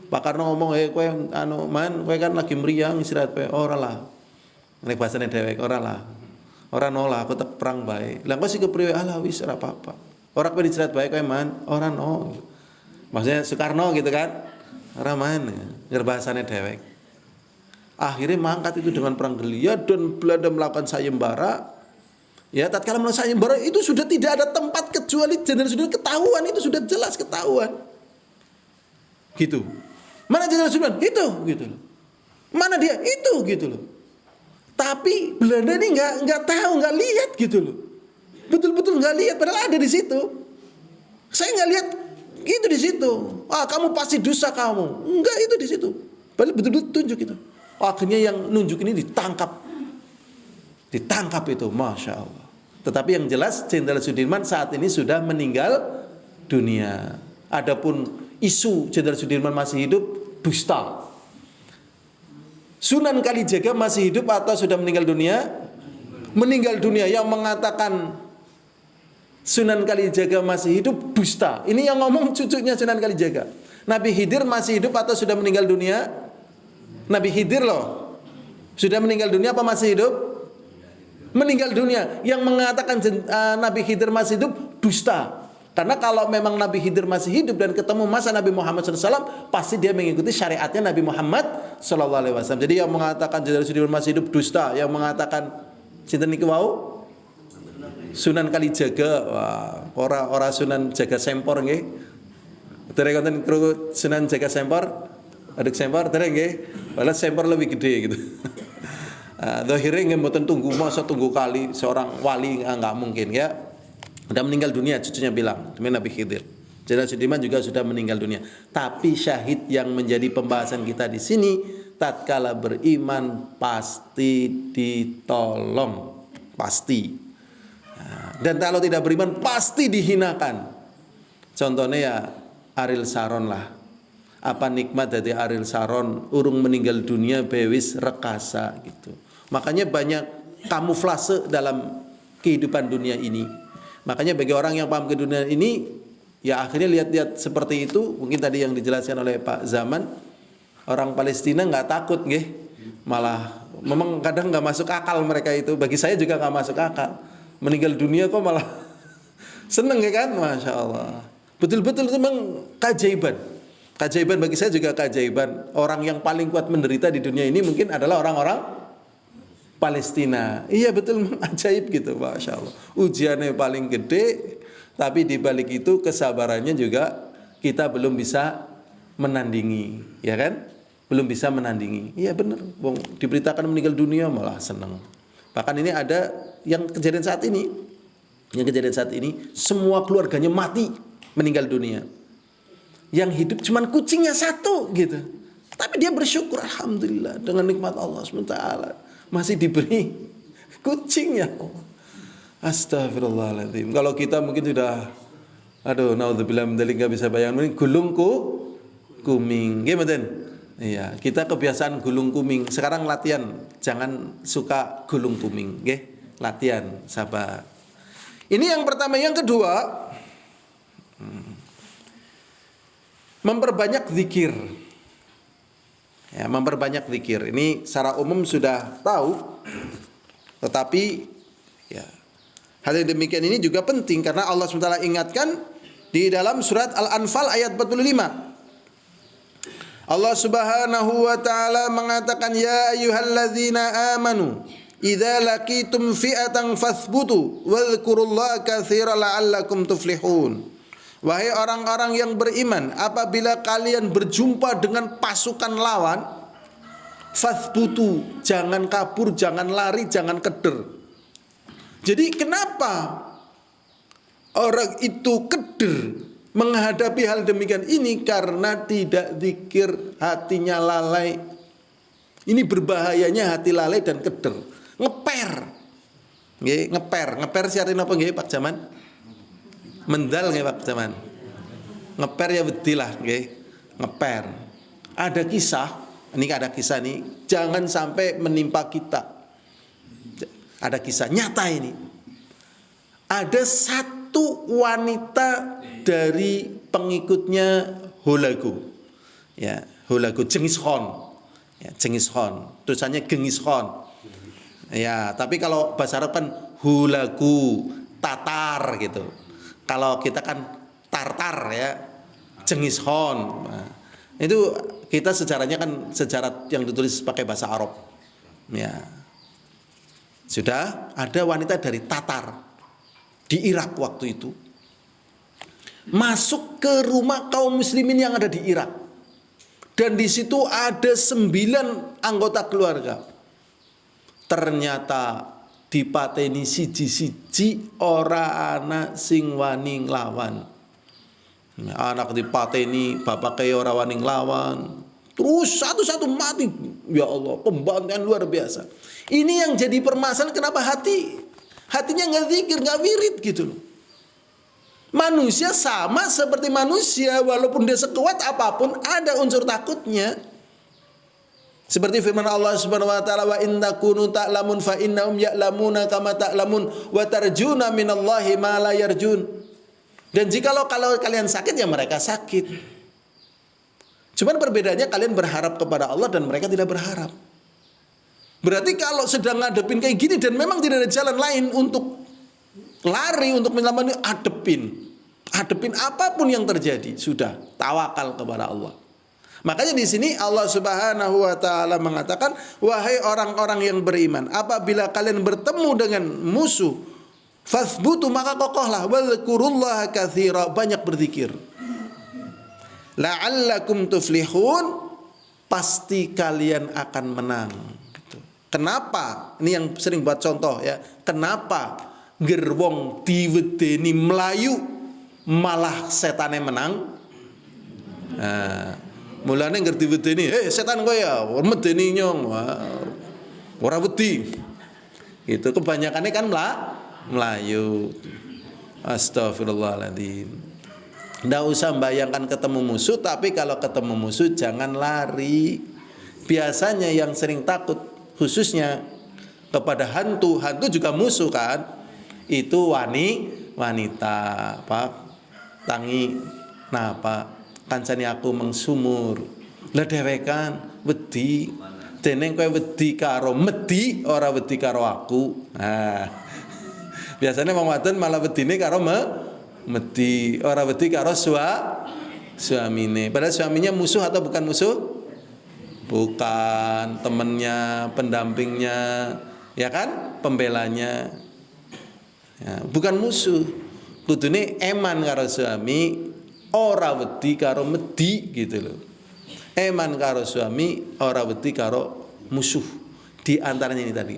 Pak Karno ngomong kowe kowe kan lagi meriang istirahat kowe ora lah. Nek bahasane dhewek ora lah. Ora nolah aku tak perang bae. Lah kok sik kepriwe alah wis ora apa-apa. Ora kowe istirahat bae kowe man, ora no. Maksudnya Soekarno gitu kan. Ora man, bahasane dhewek. Akhirnya mangkat itu dengan perang gerilya dan Belanda melakukan sayembara. Ya, tatkala melakukan sayembara itu sudah tidak ada tempat kecuali Jenderal Sudirman ketahuan, itu sudah jelas ketahuan. Gitu. Mana Jenderal Sudirman? Itu gitu loh. Mana dia? Itu gitu loh. Tapi Belanda ini nggak tahu, nggak lihat gitu loh. Betul-betul nggak lihat padahal ada di situ. Saya nggak lihat itu di situ. Ah, kamu pasti dosa kamu. Enggak, itu di situ. Padahal betul-betul tunjuk itu. Akhirnya yang nunjuk ini ditangkap itu, Masya Allah. Tetapi yang jelas Jenderal Sudirman saat ini sudah meninggal dunia. Adapun isu Jenderal Sudirman masih hidup dusta. Sunan Kalijaga masih hidup atau sudah meninggal dunia? Meninggal dunia. Yang mengatakan Sunan Kalijaga masih hidup dusta. Ini yang ngomong cucunya Sunan Kalijaga. Nabi Khidir masih hidup atau sudah meninggal dunia? Nabi Khidir loh. Sudah meninggal dunia apa masih hidup? Meninggal dunia. Yang mengatakan Nabi Khidir masih hidup dusta. Karena kalau memang Nabi Khidir masih hidup dan ketemu masa Nabi Muhammad SAW, pasti dia mengikuti syariatnya Nabi Muhammad SAW. Jadi yang mengatakan Jenderal Sudirman masih hidup dusta. Yang mengatakan sinten niki wau? Sunan Kalijaga. Wah, ora Sunan Jaga Sempor nggih. Dereng wonten kru Sunan Jaga Sempor. Aduk Sempor dereng nggih. Padahal Sempor lebih gede gitu. Akhirnya mboten tunggu kali seorang wali nggak mungkin ya. Sudah meninggal dunia cucunya bilang, demi Nabi Khidir. Jenderal Sudirman juga sudah meninggal dunia. Tapi syahid yang menjadi pembahasan kita di sini, tatkala beriman pasti ditolong, pasti. Dan kalau tidak beriman pasti dihinakan. Contohnya ya Ariel Sharon lah. Apa nikmat dari Ariel Sharon urung meninggal dunia bewis rekasa gitu. Makanya banyak kamuflase dalam kehidupan dunia ini. Makanya bagi orang yang paham ke dunia ini, ya akhirnya lihat-lihat seperti itu. Mungkin tadi yang dijelaskan oleh Pak Zaman, orang Palestina nggak takut, nggih. Malah memang kadang nggak masuk akal mereka itu. Bagi saya juga nggak masuk akal. Meninggal dunia kok malah seneng ya kan, Masya Allah. Betul-betul itu memang keajaiban. Keajaiban bagi saya juga keajaiban. Orang yang paling kuat menderita di dunia ini mungkin adalah orang-orang Palestina. Iya betul, ajaib gitu, Masya Allah. Ujiannya paling gede, tapi di balik itu kesabarannya juga kita belum bisa menandingi, ya kan? Belum bisa menandingi. Iya benar, wong diberitakan meninggal dunia malah senang. Bahkan ini ada yang kejadian saat ini. Yang kejadian saat ini semua keluarganya mati, meninggal dunia. Yang hidup cuman kucingnya satu gitu. Tapi dia bersyukur, alhamdulillah dengan nikmat Allah SWT masih diberi kucing ya Allah. Astagfirullahaladzim. Kalau kita mungkin sudah, aduh, naudzubillah min dzalik, enggak bisa bayangin gulung kuming. Gimana? Iya, kita kebiasaan gulung kuming. Sekarang latihan, jangan suka gulung kuming, nggih. Latihan, sabar. Ini yang pertama, yang kedua, memperbanyak zikir. Ya, memperbanyak zikir. Ini secara umum sudah tahu, tetapi ya, hal yang demikian ini juga penting karena Allah SWT ingatkan di dalam surat Al-Anfal ayat 45. Allah Subhanahu wa taala mengatakan, ya ayyuhalladzina amanu idza laqitum fi'atan fathbutu wadhkurullaha katsiran la'allakum tuflihun. Wahai orang-orang yang beriman, apabila kalian berjumpa dengan pasukan lawan, fathbutu, jangan kabur, jangan lari, jangan keder. Jadi kenapa orang itu keder menghadapi hal demikian ini? Karena tidak zikir, hatinya lalai. Ini berbahayanya hati lalai dan keder. Ngeper. Nggih, ngeper siarin apa nggih Pak Jaman? Mendal nggih Pak Jaman. Ngeper ya bedilah nggih. Ngeper. Ada kisah, ini ada kisah nih, jangan sampai menimpa kita. Ada kisah nyata ini. Ada satu wanita dari pengikutnya Hulagu. Ya, Hulagu Genghis Khan. Ya, Genghis Khan. Tulisannya Genghis Khan. Ya, tapi kalau bahasa Arab kan Hulagu, Tatar gitu. Kalau kita kan Tartar ya, Genghis Khan. Nah, itu kita sejarahnya kan sejarah yang ditulis pakai bahasa Arab. Ya. Sudah ada wanita dari Tatar di Irak waktu itu masuk ke rumah kaum muslimin yang ada di Irak, dan di situ ada 9 anggota keluarga. Ternyata dipateni siji-siji ora anak sing wani nglawan. Anak dipateni, bapak kaya ora wani nglawan. Terus satu-satu mati. Ya Allah, pembantaian luar biasa. Ini yang jadi permasalahan, kenapa hatinya nggak zikir, nggak wirid gitu loh. Manusia sama seperti manusia, walaupun dia sekuat apapun ada unsur takutnya. Seperti firman Allah Subhanahu wa taala, wa in takunu ta'lamun fa innahum ya'lamuna kama ta'lamun wa tarjuna minallahi ma la yarjun. Dan jikalau kalau kalian sakit ya mereka sakit. Cuman perbedaannya kalian berharap kepada Allah dan mereka tidak berharap. Berarti kalau sedang ngadepin kayak gini dan memang tidak ada jalan lain untuk lari, untuk menyelamatkan, hadepin apapun yang terjadi, sudah tawakal kepada Allah. Makanya di sini Allah Subhanahu wa taala mengatakan, wahai orang-orang yang beriman, apabila kalian bertemu dengan musuh, fathbutu, maka kokohlah, wadhkurullaha katsira, banyak berzikir. La'allakum tuflihun, pasti kalian akan menang. Gitu. Kenapa? Ini yang sering buat contoh ya. Kenapa gerwong diwedeni melayu malah setane menang? Nah, mulane ngerti wedeni, setan kowe ya, medeni nyong. Ora wedi. Itu kebanyakannya kan melayu. Astagfirullahaladzim. Nggak usah membayangkan ketemu musuh, tapi kalau ketemu musuh jangan lari. Biasanya yang sering takut, khususnya kepada hantu juga musuh kan. Itu wanita, Pak. Tangi napa kancane aku mengsumur. Lah dhewekan wedi. Deneng kowe wedi karo medi, ora wedi karo aku. Nah. Biasanya wong wadon malah wedine karo medi, ora wedi karo suamine. Padahal suaminya musuh atau bukan musuh? Bukan, temannya, pendampingnya, ya kan? Pembelanya. Ya, bukan musuh. Kudune eman karo suami, ora wedi karo medi gitu loh. Eman karo suami, ora wedi karo musuh. Di antaranya ini tadi,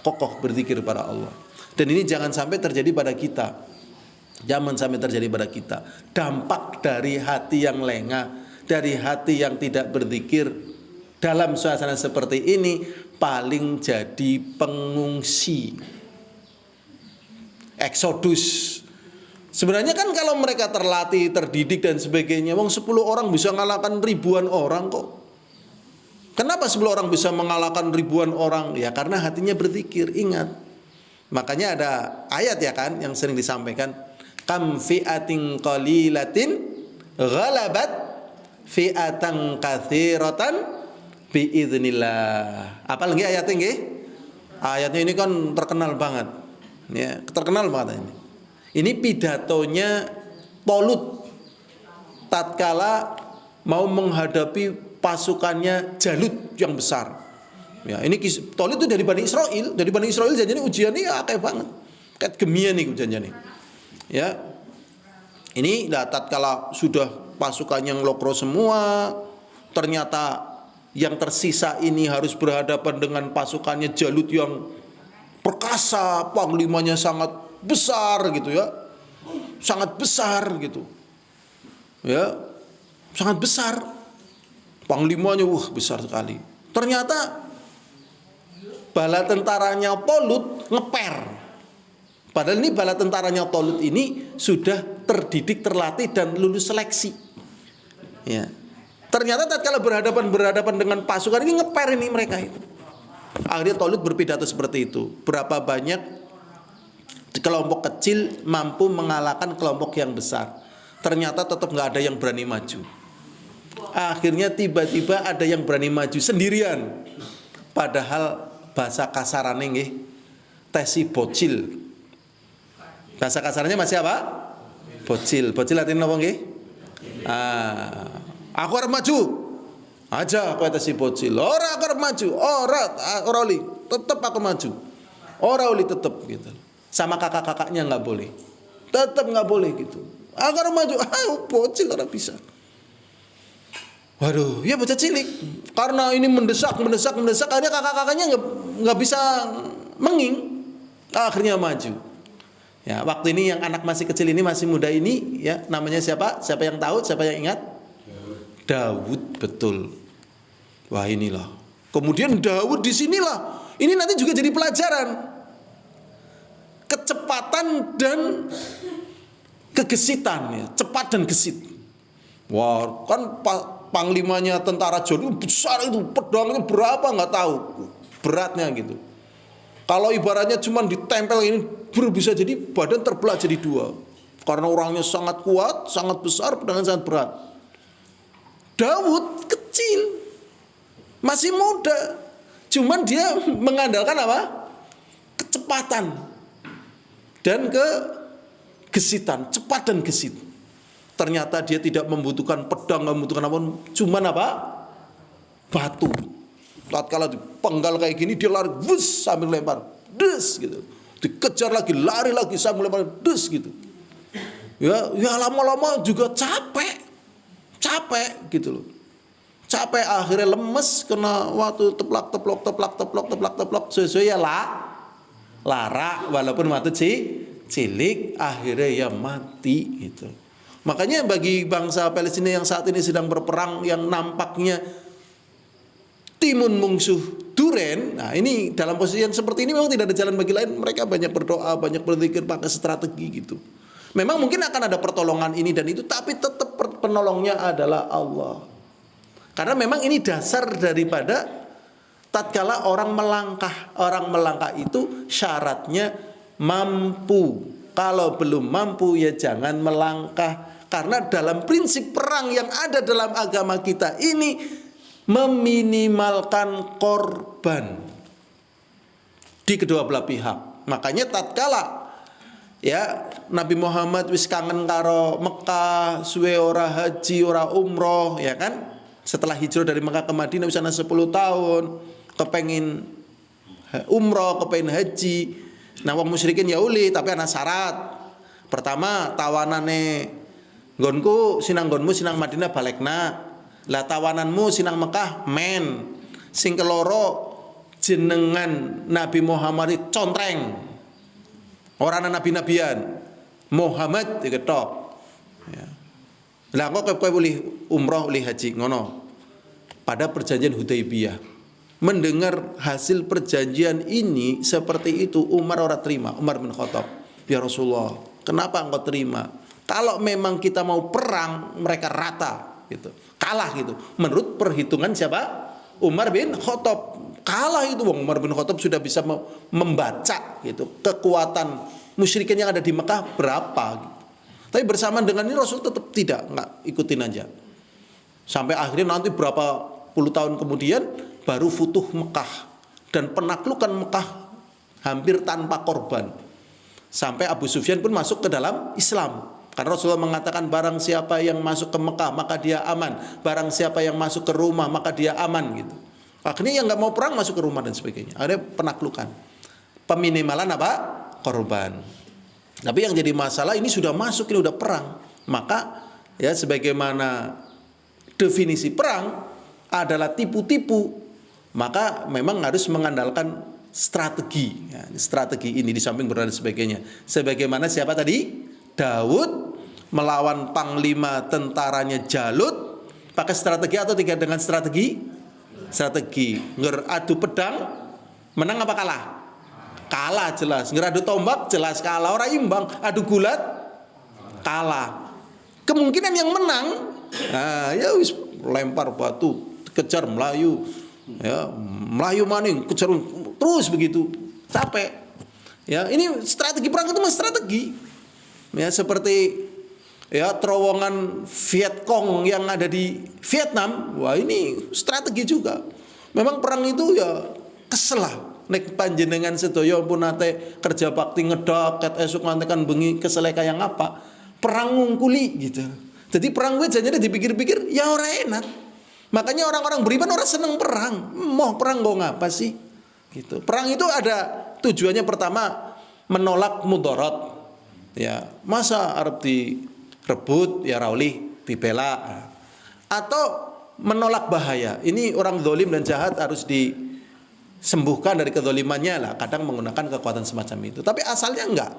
kokoh berzikir pada Allah. Dan ini jangan sampai terjadi pada kita. Jangan sampai terjadi pada kita. Dampak dari hati yang lengah, dari hati yang tidak berzikir dalam suasana seperti ini paling jadi pengungsi. Eksodus. Sebenarnya kan kalau mereka terlatih, terdidik dan sebagainya, wong 10 orang bisa mengalahkan ribuan orang kok. Kenapa 10 orang bisa mengalahkan ribuan orang? Ya karena hatinya berzikir, ingat. Makanya ada ayat ya kan yang sering disampaikan, kam fi'atin qalilatin ghalabat fi'atan katsiratan biiznillah. Apa lagi ayatnya nggih? Ayatnya ini kan terkenal banget. Ya, terkenal banget ini. Ini pidatonya Tolut tatkala mau menghadapi pasukannya Jalut yang besar. Ya, ini Tolut itu dari Bani Israel. Dari Bani Israel janjinya ujiannya ya kayak banget. Kayak gemian nih ujiannya. Ya. Ini tatkala sudah pasukannya ngelokro semua, ternyata yang tersisa ini harus berhadapan dengan pasukannya Jalut yang perkasa, panglimanya sangat besar gitu ya. Sangat besar gitu. Ya. Sangat besar. Panglimanya besar sekali. Ternyata bala tentaranya Tolut ngeper. Padahal ini bala tentaranya Tolut ini sudah terdidik, terlatih dan lulus seleksi. Ya. Ternyata tatkala berhadapan dengan pasukan ini ngeper ini mereka itu. Akhirnya Tolut berpidato seperti itu. Berapa banyak kelompok kecil mampu mengalahkan kelompok yang besar. Ternyata tetap nggak ada yang berani maju. Akhirnya tiba-tiba ada yang berani maju sendirian. Padahal bahasa kasarannya nggih tesi bocil. Bahasa kasarnya masih apa? Bocil. Bocil artinya apa nggih? Aku harus maju. Aja aku tesi bocil. Ora aku harus maju. Ora oli. Tetap aku maju. Ora oli tetap gitu. Sama kakak-kakaknya nggak boleh. Tetap nggak boleh gitu. Aku harus maju. Bocil ora bisa. Waduh, ya bocah cilik. Karena ini mendesak, akhirnya kakak-kakaknya nggak bisa menging. Akhirnya maju. Ya, waktu ini yang anak masih kecil ini, masih muda ini, ya namanya siapa? Siapa yang tahu? Siapa yang ingat? Daud, betul. Wah inilah. Kemudian Daud di sinilah. Ini nanti juga jadi pelajaran. Kecepatan dan kegesitan, ya. Cepat dan gesit. Wah, kan panglimanya tentara Jawa besar itu, pedangnya berapa nggak tahu, beratnya gitu. Kalau ibaratnya cuma ditempel ini bisa jadi badan terbelah jadi dua, karena orangnya sangat kuat, sangat besar, pedangnya sangat berat. Daud kecil, masih muda, cuman dia mengandalkan apa? Kecepatan dan kegesitan, cepat dan gesit. Ternyata dia tidak membutuhkan pedang, nggak membutuhkan apa, cuman apa? Batu. Tatkala dipenggal kayak gini dia lari, bus sambil lempar, des gitu. Dikejar lagi, lari lagi sambil lempar, des gitu. Ya lama-lama juga capek gitu loh. Capek akhirnya lemes kena waktu teplak sesuai ya lara walaupun waktu cilik akhirnya ya mati gitu. Makanya bagi bangsa Palestina yang saat ini sedang berperang, yang nampaknya timun mungsuh duren, nah ini dalam posisi yang seperti ini memang tidak ada jalan bagi lain. Mereka banyak berdoa, banyak berzikir, pakai strategi gitu. Memang mungkin akan ada pertolongan ini dan itu, tapi tetap penolongnya adalah Allah. Karena memang ini dasar daripada tatkala orang melangkah itu syaratnya mampu. Kalau belum mampu ya jangan melangkah. Karena dalam prinsip perang yang ada dalam agama kita ini meminimalkan korban di kedua belah pihak. Makanya tatkala ya Nabi Muhammad wis kangen karo Mekah, suwe ora haji, ora umroh, ya kan? Setelah hijrah dari Mekah ke Madinah wis ana 10 tahun, kepengin umroh, kepengin haji. Nah wong musyrikin ya uli, tapi ana syarat. Pertama tawanane Nggonku sinang nggonmu sinang Madinah balekna. Lah tawananmu sinang Mekah men. Sing keloro jenengan Nabi Muhammad contreng. Ora ana nabi-nabian. Muhammad diketok. Ya. Lah kok kowe boleh umroh oleh haji ngono. Pada perjanjian Hudaibiyah. Mendengar hasil perjanjian ini seperti itu Umar ora terima, Umar bin Khattab. Ya Rasulullah, kenapa engkau terima? Kalau memang kita mau perang, mereka rata gitu. Kalah gitu. Menurut perhitungan siapa? Umar bin Khattab. Kalah itu Umar bin Khattab sudah bisa membaca gitu kekuatan musyrikin yang ada di Mekah berapa gitu. Tapi bersamaan dengan ini Rasul tetap enggak ikutin aja. Sampai akhirnya nanti berapa puluh tahun kemudian baru futuh Mekah dan penaklukan Mekah hampir tanpa korban. Sampai Abu Sufyan pun masuk ke dalam Islam. Karena Rasulullah mengatakan barang siapa yang masuk ke Mekah maka dia aman. Barang siapa yang masuk ke rumah maka dia aman gitu. Akhirnya yang nggak mau perang masuk ke rumah dan sebagainya. Ada penaklukan. Peminimalan apa? Korban. Tapi yang jadi masalah ini sudah masuk, ini udah perang. Maka ya sebagaimana definisi perang adalah tipu-tipu, maka memang harus mengandalkan strategi. Ya, strategi ini di samping berada sebagainya. Sebagaimana siapa tadi? Daud melawan panglima tentaranya Jalut pakai strategi atau tidak dengan strategi? Strategi. Ngeradu pedang menang apa kalah? Kalah jelas. Ngeradu tombak jelas kalah. Orang imbang. Adu gulat kalah. Kemungkinan yang menang nah ya wis lempar batu, kejar Melayu. Ya, Melayu maning, kejar terus begitu. Capek. Ya, ini strategi perang itu mas strategi. Ya, seperti ya terowongan Vietcong yang ada di Vietnam. Wah, ini strategi juga. Memang perang itu ya kesel lah. Nek panjenengan sedaya pun nate kerja bakti ngedok ket esuk ngantekan bengi kesele kaya ngapa? Perang ngungkuli gitu. Jadi perang gue jadinya dipikir-pikir ya ora enak. Makanya orang-orang beriman orang seneng perang. Mau perang gue ngapa sih? Gitu. Perang itu ada tujuannya pertama menolak mudarat. Ya, masa arep direbut ya raulih dibela. Atau menolak bahaya. Ini orang zalim dan jahat harus disembuhkan dari kezalimannya lah. Kadang menggunakan kekuatan semacam itu. Tapi asalnya enggak.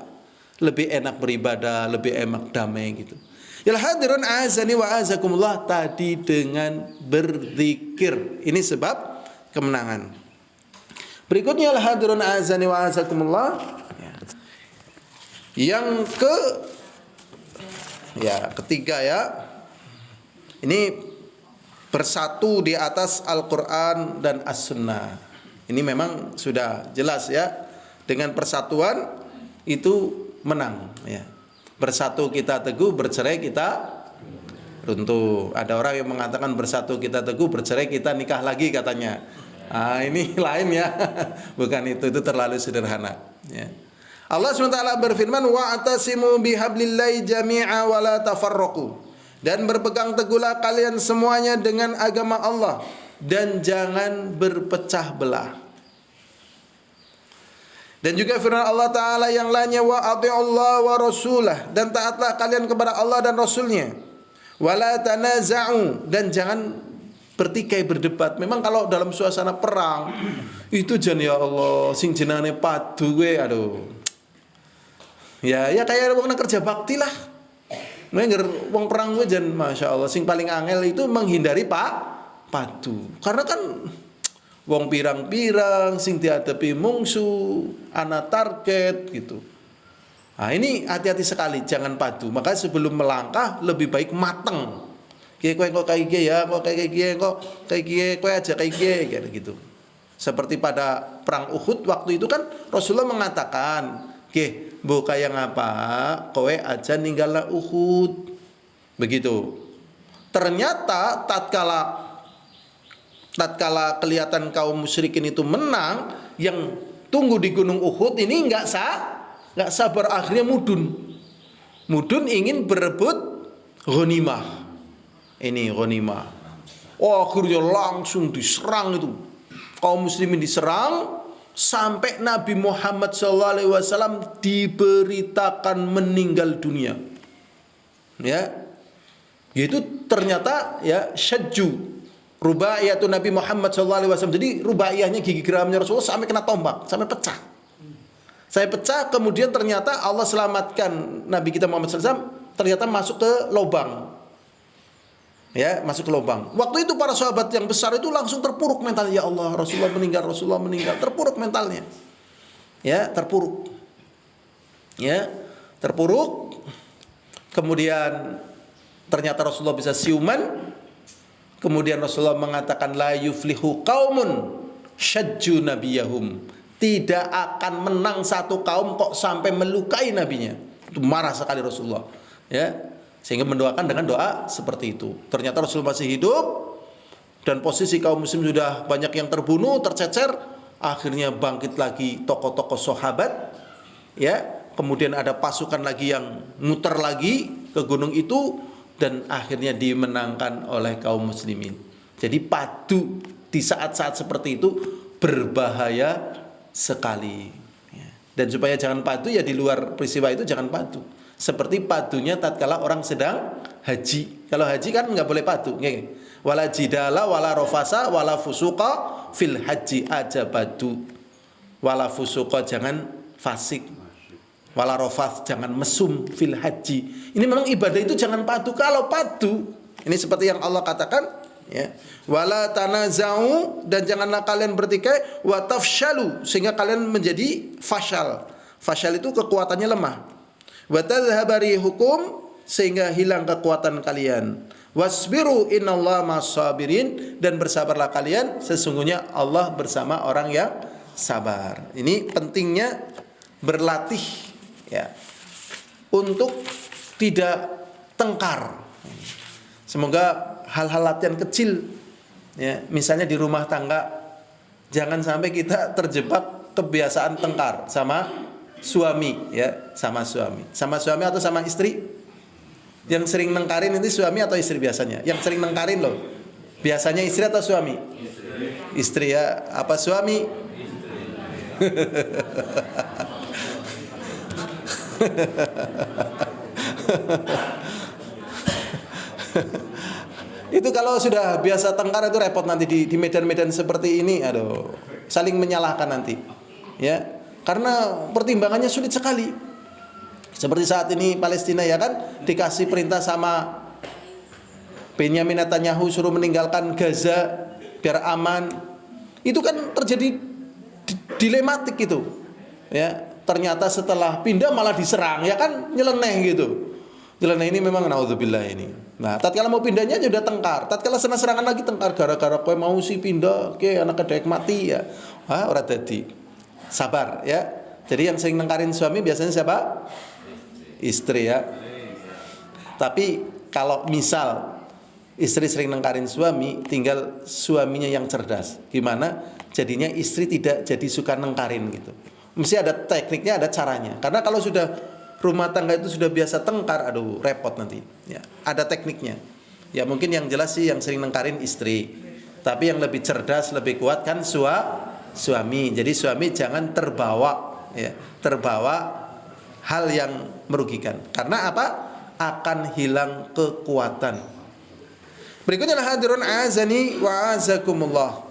Lebih enak beribadah, lebih enak damai gitu. Ya hadirun azani wa azakumullah tadi dengan berzikir. Ini sebab kemenangan. Berikutnya hadirun azani wa azakumullah. Yang ketiga ya. Ini bersatu di atas Al-Qur'an dan As-Sunnah. Ini memang sudah jelas ya. Dengan persatuan itu menang ya. Bersatu kita teguh, bercerai kita runtuh. Ada orang yang mengatakan bersatu kita teguh, bercerai kita nikah lagi katanya. Ah, ini lain ya. Bukan itu terlalu sederhana ya. Allah SWT berfirman wa'tasimu bihablillahi jami'a wa la tafarraqu. Dan berpegang teguhlah kalian semuanya dengan agama Allah dan jangan berpecah belah. Dan juga firman Allah Ta'ala yang lainnya wa ati'ullah wa rasulah dan taatlah kalian kepada Allah dan Rasulnya. Wa la tanaza'u dan jangan bertikai berdebat. Memang kalau dalam suasana perang itu jan ya Allah sing jenane padu we aduh. Ya kayak wong nang kerja bakti lah. Menger wong perang gue jan Masya Allah sing paling angel itu menghindari padu. Karena kan wong pirang-pirang sing dihadapi mungsu, ana target gitu. Nah, ini hati-hati sekali jangan padu. Maka sebelum melangkah lebih baik mateng. Kowe kayak gini ya, kok kayak gini, kowe aja kayak gini gitu. Seperti pada perang Uhud waktu itu kan Rasulullah mengatakan, "Nggih, mbok kaya ngapa, kowe aja ninggalna Uhud." Begitu. Ternyata tatkala kelihatan kaum musyrikin itu menang, yang tunggu di gunung Uhud ini nggak sabar akhirnya mudun ingin berebut ghanimah. Ini ghanimah. Oh, akhirnya langsung diserang itu. Kaum muslimin diserang sampai Nabi Muhammad SAW diberitakan meninggal dunia. Ya. Yaitu ternyata ya syajju rubaiyatu Nabi Muhammad SAW. Jadi rubaiyahnya gigi geramnya Rasulullah sampai kena tombak, sampai pecah. Saya pecah, kemudian ternyata Allah selamatkan Nabi kita Muhammad SAW, ternyata masuk ke lubang. Ya, masuk ke lubang. Waktu itu para sahabat yang besar itu langsung terpuruk mental. Ya Allah, Rasulullah meninggal, terpuruk mentalnya. Ya, terpuruk. Ya, terpuruk. Kemudian ternyata Rasulullah bisa siuman. Kemudian Rasulullah mengatakan la yuflihu qaumun syajju nabiyahum. Tidak akan menang satu kaum kok sampai melukai nabinya. Itu marah sekali Rasulullah. Ya, sehingga mendoakan dengan doa seperti itu. Ternyata Rasulullah masih hidup dan posisi kaum muslim sudah banyak yang terbunuh, tercecer. Akhirnya bangkit lagi tokoh-tokoh sahabat. Ya, kemudian ada pasukan lagi yang muter lagi ke gunung itu dan akhirnya dimenangkan oleh kaum muslimin. Jadi padu di saat-saat seperti itu berbahaya sekali. Dan supaya jangan padu ya di luar peristiwa itu jangan padu. Seperti padunya tatkala orang sedang haji. Kalau haji kan nggak boleh padu. Wala jidala, wala rofasa, wala fusuqa fil haji aja padu. Wala fusuqa jangan fasik. Wala rofas jangan mesum fil haji. Ini memang ibadah itu jangan padu. Kalau padu, ini seperti yang Allah katakan, ya. Wala tanaza'u dan janganlah kalian bertikai wa tafshalu sehingga kalian menjadi fashal. Fashal itu kekuatannya lemah. Wa tadhhabari hukum sehingga hilang kekuatan kalian. Wasbiru innallaha ma'as-sabirin dan bersabarlah kalian sesungguhnya Allah bersama orang yang sabar. Ini pentingnya berlatih ya untuk tidak tengkar. Semoga hal-hal latihan kecil ya, misalnya di rumah tangga jangan sampai kita terjebak kebiasaan tengkar sama suami ya, sama suami atau sama istri. Yang sering nengkarin itu suami atau istri biasanya? Yang sering nengkarin loh. Biasanya istri atau suami? Istri ya, apa suami? Itu kalau sudah biasa tengkar itu repot nanti di medan-medan seperti ini, aduh, saling menyalahkan nanti. Ya, karena pertimbangannya sulit sekali. Seperti saat ini Palestina ya kan dikasih perintah sama Benyamin Netanyahu suruh meninggalkan Gaza biar aman. Itu kan terjadi dilematik gitu. Ya, ternyata setelah pindah malah diserang ya kan nyeleneh gitu. Nyeleneh ini memang naudzubillah ini. Nah, tatkala mau pindahnya sudah tengkar. Tatkala serangan lagi tengkar gara-gara kowe mau si pindah ke anak kedek mati ya. Wah, ora dadi. Sabar ya. Jadi yang sering nengkarin suami biasanya siapa? Istri ya. Tapi kalau misal istri sering nengkarin suami, tinggal suaminya yang cerdas. Gimana? Jadinya istri tidak jadi suka nengkarin gitu. Mesti ada tekniknya, ada caranya. Karena kalau sudah rumah tangga itu sudah biasa tengkar, aduh repot nanti. Ya, ada tekniknya. Ya mungkin yang jelas sih yang sering nengkarin istri. Tapi yang lebih cerdas, lebih kuat kan suami. Jadi suami jangan terbawa, ya, terbawa hal yang merugikan. Karena apa? Akan hilang kekuatan. Berikutnya hadirin azani wa azakumullah.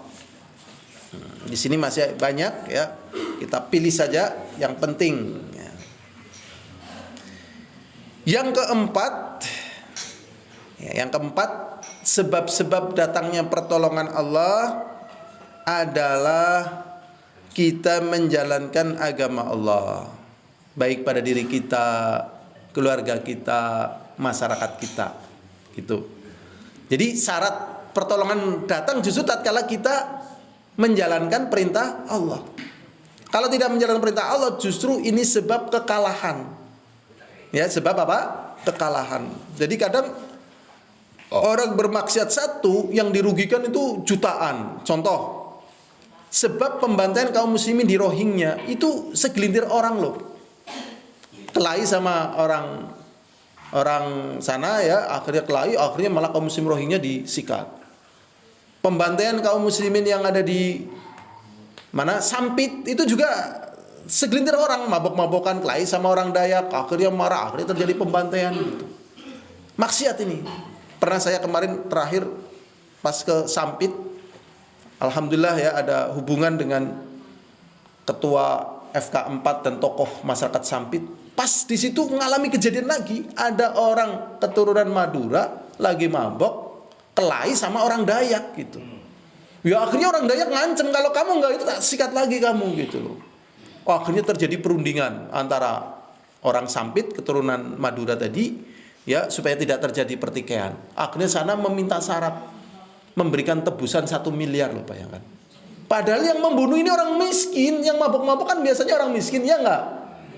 Di sini masih banyak ya. Kita pilih saja yang penting. Yang keempat, sebab-sebab datangnya pertolongan Allah adalah kita menjalankan agama Allah. Baik pada diri kita, keluarga kita, masyarakat kita, gitu. Jadi syarat pertolongan datang justru tatkala kita menjalankan perintah Allah. Kalau tidak menjalankan perintah Allah, justru ini sebab kekalahan. Ya, sebab apa? Kekalahan. Jadi kadang orang bermaksiat satu yang dirugikan itu jutaan. Contoh, sebab pembantaian kaum muslimin di Rohingya itu segelintir orang loh. Kelahi sama orang sana ya, akhirnya malah kaum muslim Rohingya disikat. Pembantaian kaum muslimin yang ada di mana Sampit itu juga segelintir orang mabok-mabokan kelahi sama orang Dayak, akhirnya marah, akhirnya terjadi pembantaian gitu. Maksiat ini. Pernah saya kemarin terakhir pas ke Sampit, alhamdulillah ya ada hubungan dengan ketua FK4 dan tokoh masyarakat Sampit. Pas di situ mengalami kejadian lagi, ada orang keturunan Madura lagi mabok, kelahi sama orang Dayak gitu. Ya akhirnya orang Dayak ngancem, kalau kamu enggak itu tak sikat lagi kamu gitu loh. Akhirnya terjadi perundingan antara orang Sampit keturunan Madura tadi, ya supaya tidak terjadi pertikaian. Akhirnya sana meminta syarat memberikan tebusan 1 miliar loh, bayangkan. Padahal yang membunuh ini orang miskin, yang mabok-mabok kan biasanya orang miskin, ya enggak?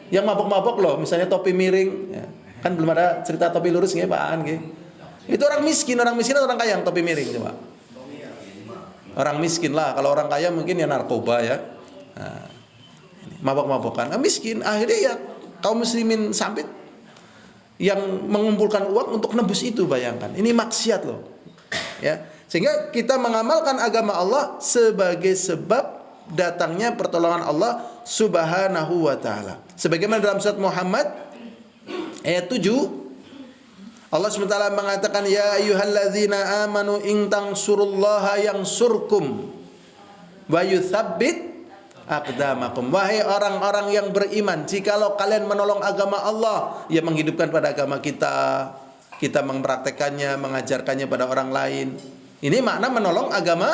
Yang mabok-mabok loh, misalnya topi miring, ya. Kan belum ada cerita topi lurus nggih, Pak An nggih. Itu orang miskin atau orang kaya yang topi miring coba? Orang miskin lah, kalau orang kaya mungkin ya narkoba ya. Nah, mabok-mabokan, miskin. Akhirnya ya kaum muslimin Sampit yang mengumpulkan uang untuk nebus itu, bayangkan. Ini maksiat loh. Ya. Sehingga kita mengamalkan agama Allah sebagai sebab datangnya pertolongan Allah Subhanahu wa taala. Sebagaimana dalam surat Muhammad ayat 7, Allah SWT mengatakan, ya ayyuhalladzina amanu in tansurullaha yansurkum wa yutsabbit aqdamakum. Wahai orang-orang yang beriman, jikalau kalian menolong agama Allah, ya menghidupkan pada agama kita mempraktekannya, mengajarkannya pada orang lain. Ini makna menolong agama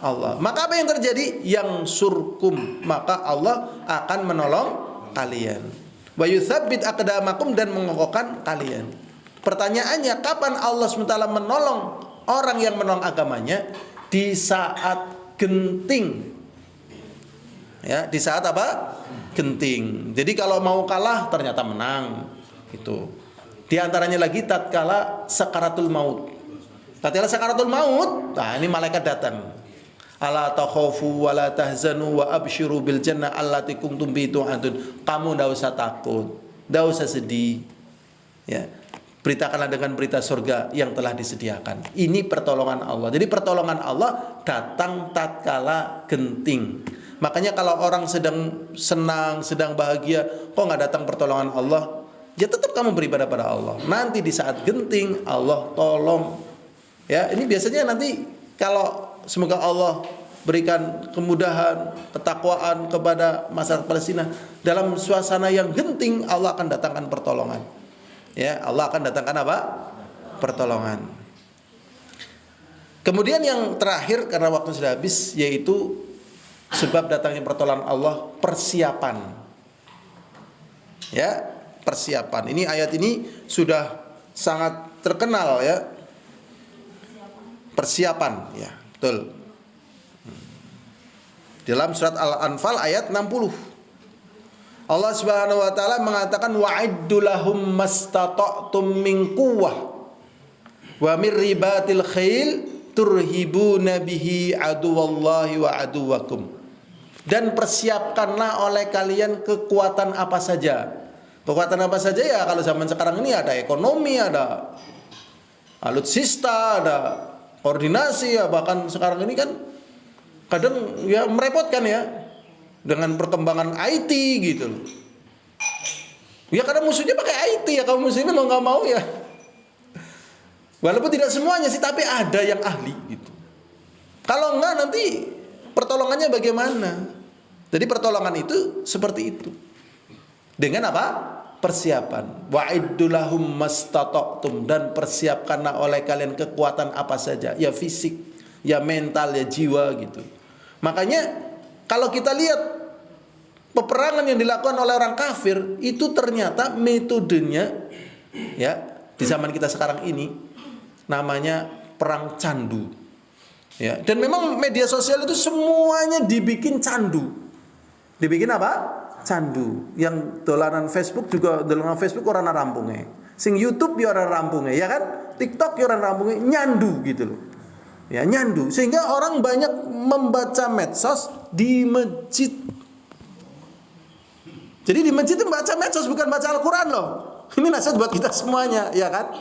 Allah. Maka apa yang terjadi? Yang surkum, maka Allah akan menolong kalian. Wa yutsabbit aqdamakum, dan mengokohkan kalian. Pertanyaannya, kapan Allah SWT menolong orang yang menolong agamanya? Di saat genting. Ya, di saat apa? Genting. Jadi kalau mau kalah ternyata menang. Itu. Di antaranya lagi tatkala sakaratul maut. Tatkala sakaratul maut, nah ini malaikat datang. Ala takhafu wa la tahzanu wa absyiru bil jannah allati kuntum bi tu'adun. Kamu enggak usah takut, enggak usah sedih. Ya. Beritakanlah dengan berita surga yang telah disediakan. Ini pertolongan Allah. Jadi pertolongan Allah datang tatkala genting. Makanya kalau orang sedang senang, sedang bahagia, kok nggak datang pertolongan Allah? Ya tetap kamu beribadah pada Allah. Nanti di saat genting Allah tolong. Ya, ini biasanya nanti kalau semoga Allah berikan kemudahan, ketakwaan kepada masyarakat Palestina, dalam suasana yang genting Allah akan datangkan pertolongan. Ya, Allah akan datangkan apa? Pertolongan. Kemudian yang terakhir, karena waktu sudah habis, yaitu sebab datangnya pertolongan Allah, persiapan. Ya, persiapan. Ini ayat ini sudah sangat terkenal ya. Persiapan, ya, betul. Dalam surat Al-Anfal ayat 60. Allah Subhanahu wa taala mengatakan wa'iddu lahum mastata'tum min quwwah wa min ribatil khail turhibuna bihi aduwallahi wa aduwakum. Dan persiapkanlah oleh kalian kekuatan apa saja. Kekuatan apa saja ya, kalau zaman sekarang ini ada ekonomi, ada alutsista, ada koordinasi ya, bahkan sekarang ini kan kadang ya merepotkan ya dengan perkembangan IT gitu loh. Ya karena musuhnya pakai IT ya, kaum muslimin lo nggak mau ya. Walaupun tidak semuanya sih, tapi ada yang ahli gitu. Kalau enggak nanti pertolongannya bagaimana? Jadi pertolongan itu seperti itu. Dengan apa? Persiapan. Wa'iddu lahum mastata'tum, dan persiapkanlah oleh kalian kekuatan apa saja, ya fisik, ya mental, ya jiwa gitu. Makanya kalau kita lihat peperangan yang dilakukan oleh orang kafir, itu ternyata metodenya ya di zaman kita sekarang ini namanya perang candu. Ya, dan memang media sosial itu semuanya dibikin candu. Dibikin apa? Candu. Yang dolanan Facebook juga, dolanan Facebook orang rampungnya. Sing YouTube ya orang rampungnya, ya kan? TikTok ya orang rampungnya, nyandu gitu loh. Ya, nyandu. Sehingga orang banyak membaca medsos di masjid. Jadi di masjid itu baca medsos, bukan baca Al-Quran loh. Ini nasihat buat kita semuanya, ya kan?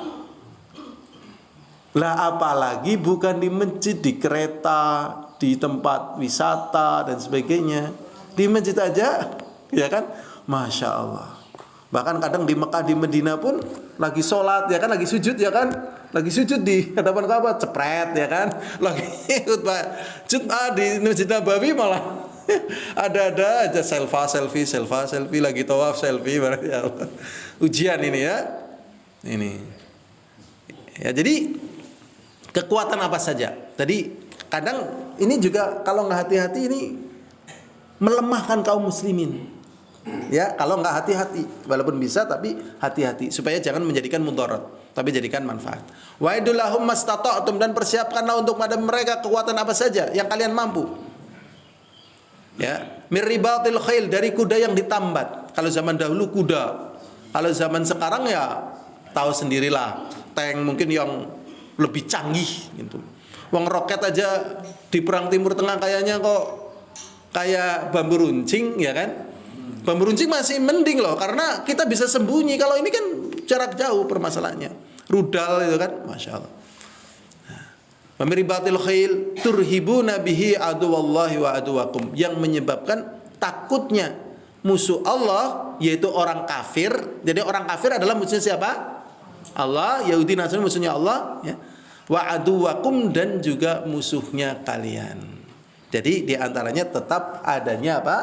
Lah apalagi bukan di masjid, di kereta, di tempat wisata dan sebagainya. Di masjid aja, ya kan? Masya Allah. Bahkan kadang di Mekah, di Medina pun lagi sholat ya kan, lagi sujud ya kan, lagi sujud di hadapan Ka'bah, cepret ya kan, lagi khutbah di Masjid Nabawi malah ada aja selfie, lagi tawaf selfie, ya Allah. Ujian ini ya, ini ya. Jadi kekuatan apa saja. Tadi kadang ini juga kalau nggak hati-hati ini melemahkan kaum muslimin. Ya, kalau nggak hati-hati, walaupun bisa tapi hati-hati supaya jangan menjadikan mudarat, tapi jadikan manfaat. Wa idulahum mastata'tum, dan persiapkanlah untuk pada mereka kekuatan apa saja yang kalian mampu. Ya, mirribatil khail, dari kuda yang ditambat. Kalau zaman dahulu kuda. Kalau zaman sekarang ya tahu sendirilah, tank mungkin yang lebih canggih gitu. Wong roket aja di perang Timur Tengah kayaknya kok kayak bambu runcing ya kan? Bambu runcing masih mending loh, karena kita bisa sembunyi. Kalau ini kan jarak jauh permasalahannya. Rudal itu kan, masya Allah. Pemiribatil khail turhibuna bihi aduwallahi wa aduwakum, yang menyebabkan takutnya musuh Allah, yaitu orang kafir. Jadi orang kafir adalah musuhnya siapa? Allah. Yahudi Nasrani musuhnya Allah. Ya. Wa aduwakum, dan juga musuhnya kalian. Jadi diantaranya tetap adanya apa?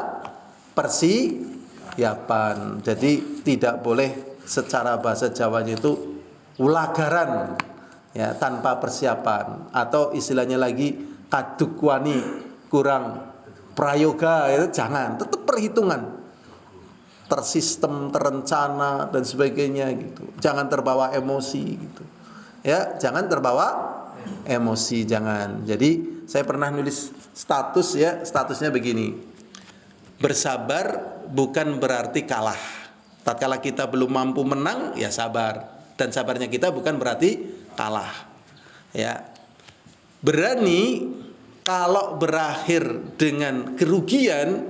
Persiapan. Jadi tidak boleh secara bahasa Jawanya itu ulagaran ya, tanpa persiapan, atau istilahnya lagi kadukwani, kurang prayoga, itu jangan. Tetap perhitungan, tersistem, terencana dan sebagainya gitu. Jangan terbawa emosi gitu. Ya, jangan terbawa emosi, jangan. Jadi saya pernah nulis status ya, statusnya begini. Bersabar bukan berarti kalah. Tatkala kita belum mampu menang, ya sabar. Dan sabarnya kita bukan berarti kalah. Ya. Berani kalau berakhir dengan kerugian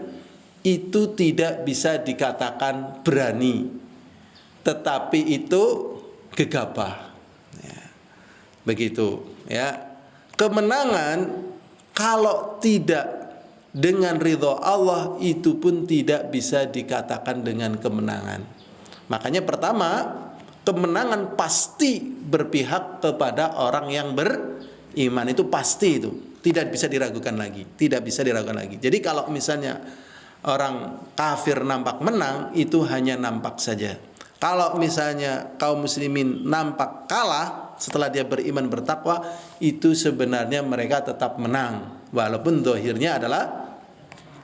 itu tidak bisa dikatakan berani. Tetapi itu gegabah. Ya. Begitu, ya. Kemenangan kalau tidak dengan ridho Allah itu pun tidak bisa dikatakan dengan kemenangan. Makanya pertama, kemenangan pasti berpihak kepada orang yang beriman, itu pasti, itu tidak bisa diragukan lagi, tidak bisa diragukan lagi. Jadi kalau misalnya orang kafir nampak menang, itu hanya nampak saja. Kalau misalnya kaum muslimin nampak kalah setelah dia beriman bertakwa, itu sebenarnya mereka tetap menang, walaupun zahirnya adalah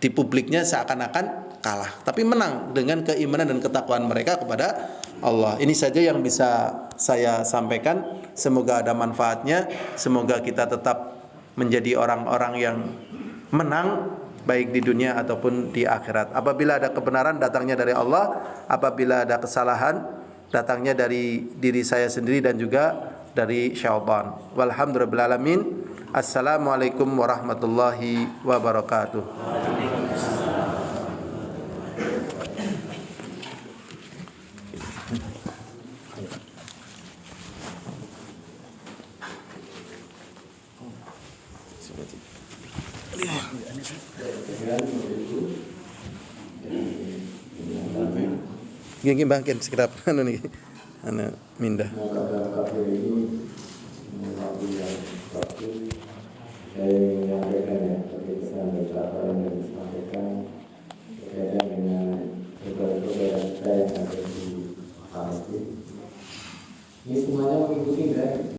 di publiknya seakan-akan kalah, tapi menang dengan keimanan dan ketakwaan mereka kepada Allah. Ini saja yang bisa saya sampaikan. Semoga ada manfaatnya. Semoga kita tetap menjadi orang-orang yang menang, baik di dunia ataupun di akhirat. Apabila ada kebenaran, datangnya dari Allah. Apabila ada kesalahan, datangnya dari diri saya sendiri dan juga dari syaitan. Walhamdulillahirabbil alamin. Assalamualaikum warahmatullahi wabarakatuh. Gini bahkan sekitar anu nih, anu mindah. Saya menyampaikan ya, seperti pesan beberapa yang disampaikan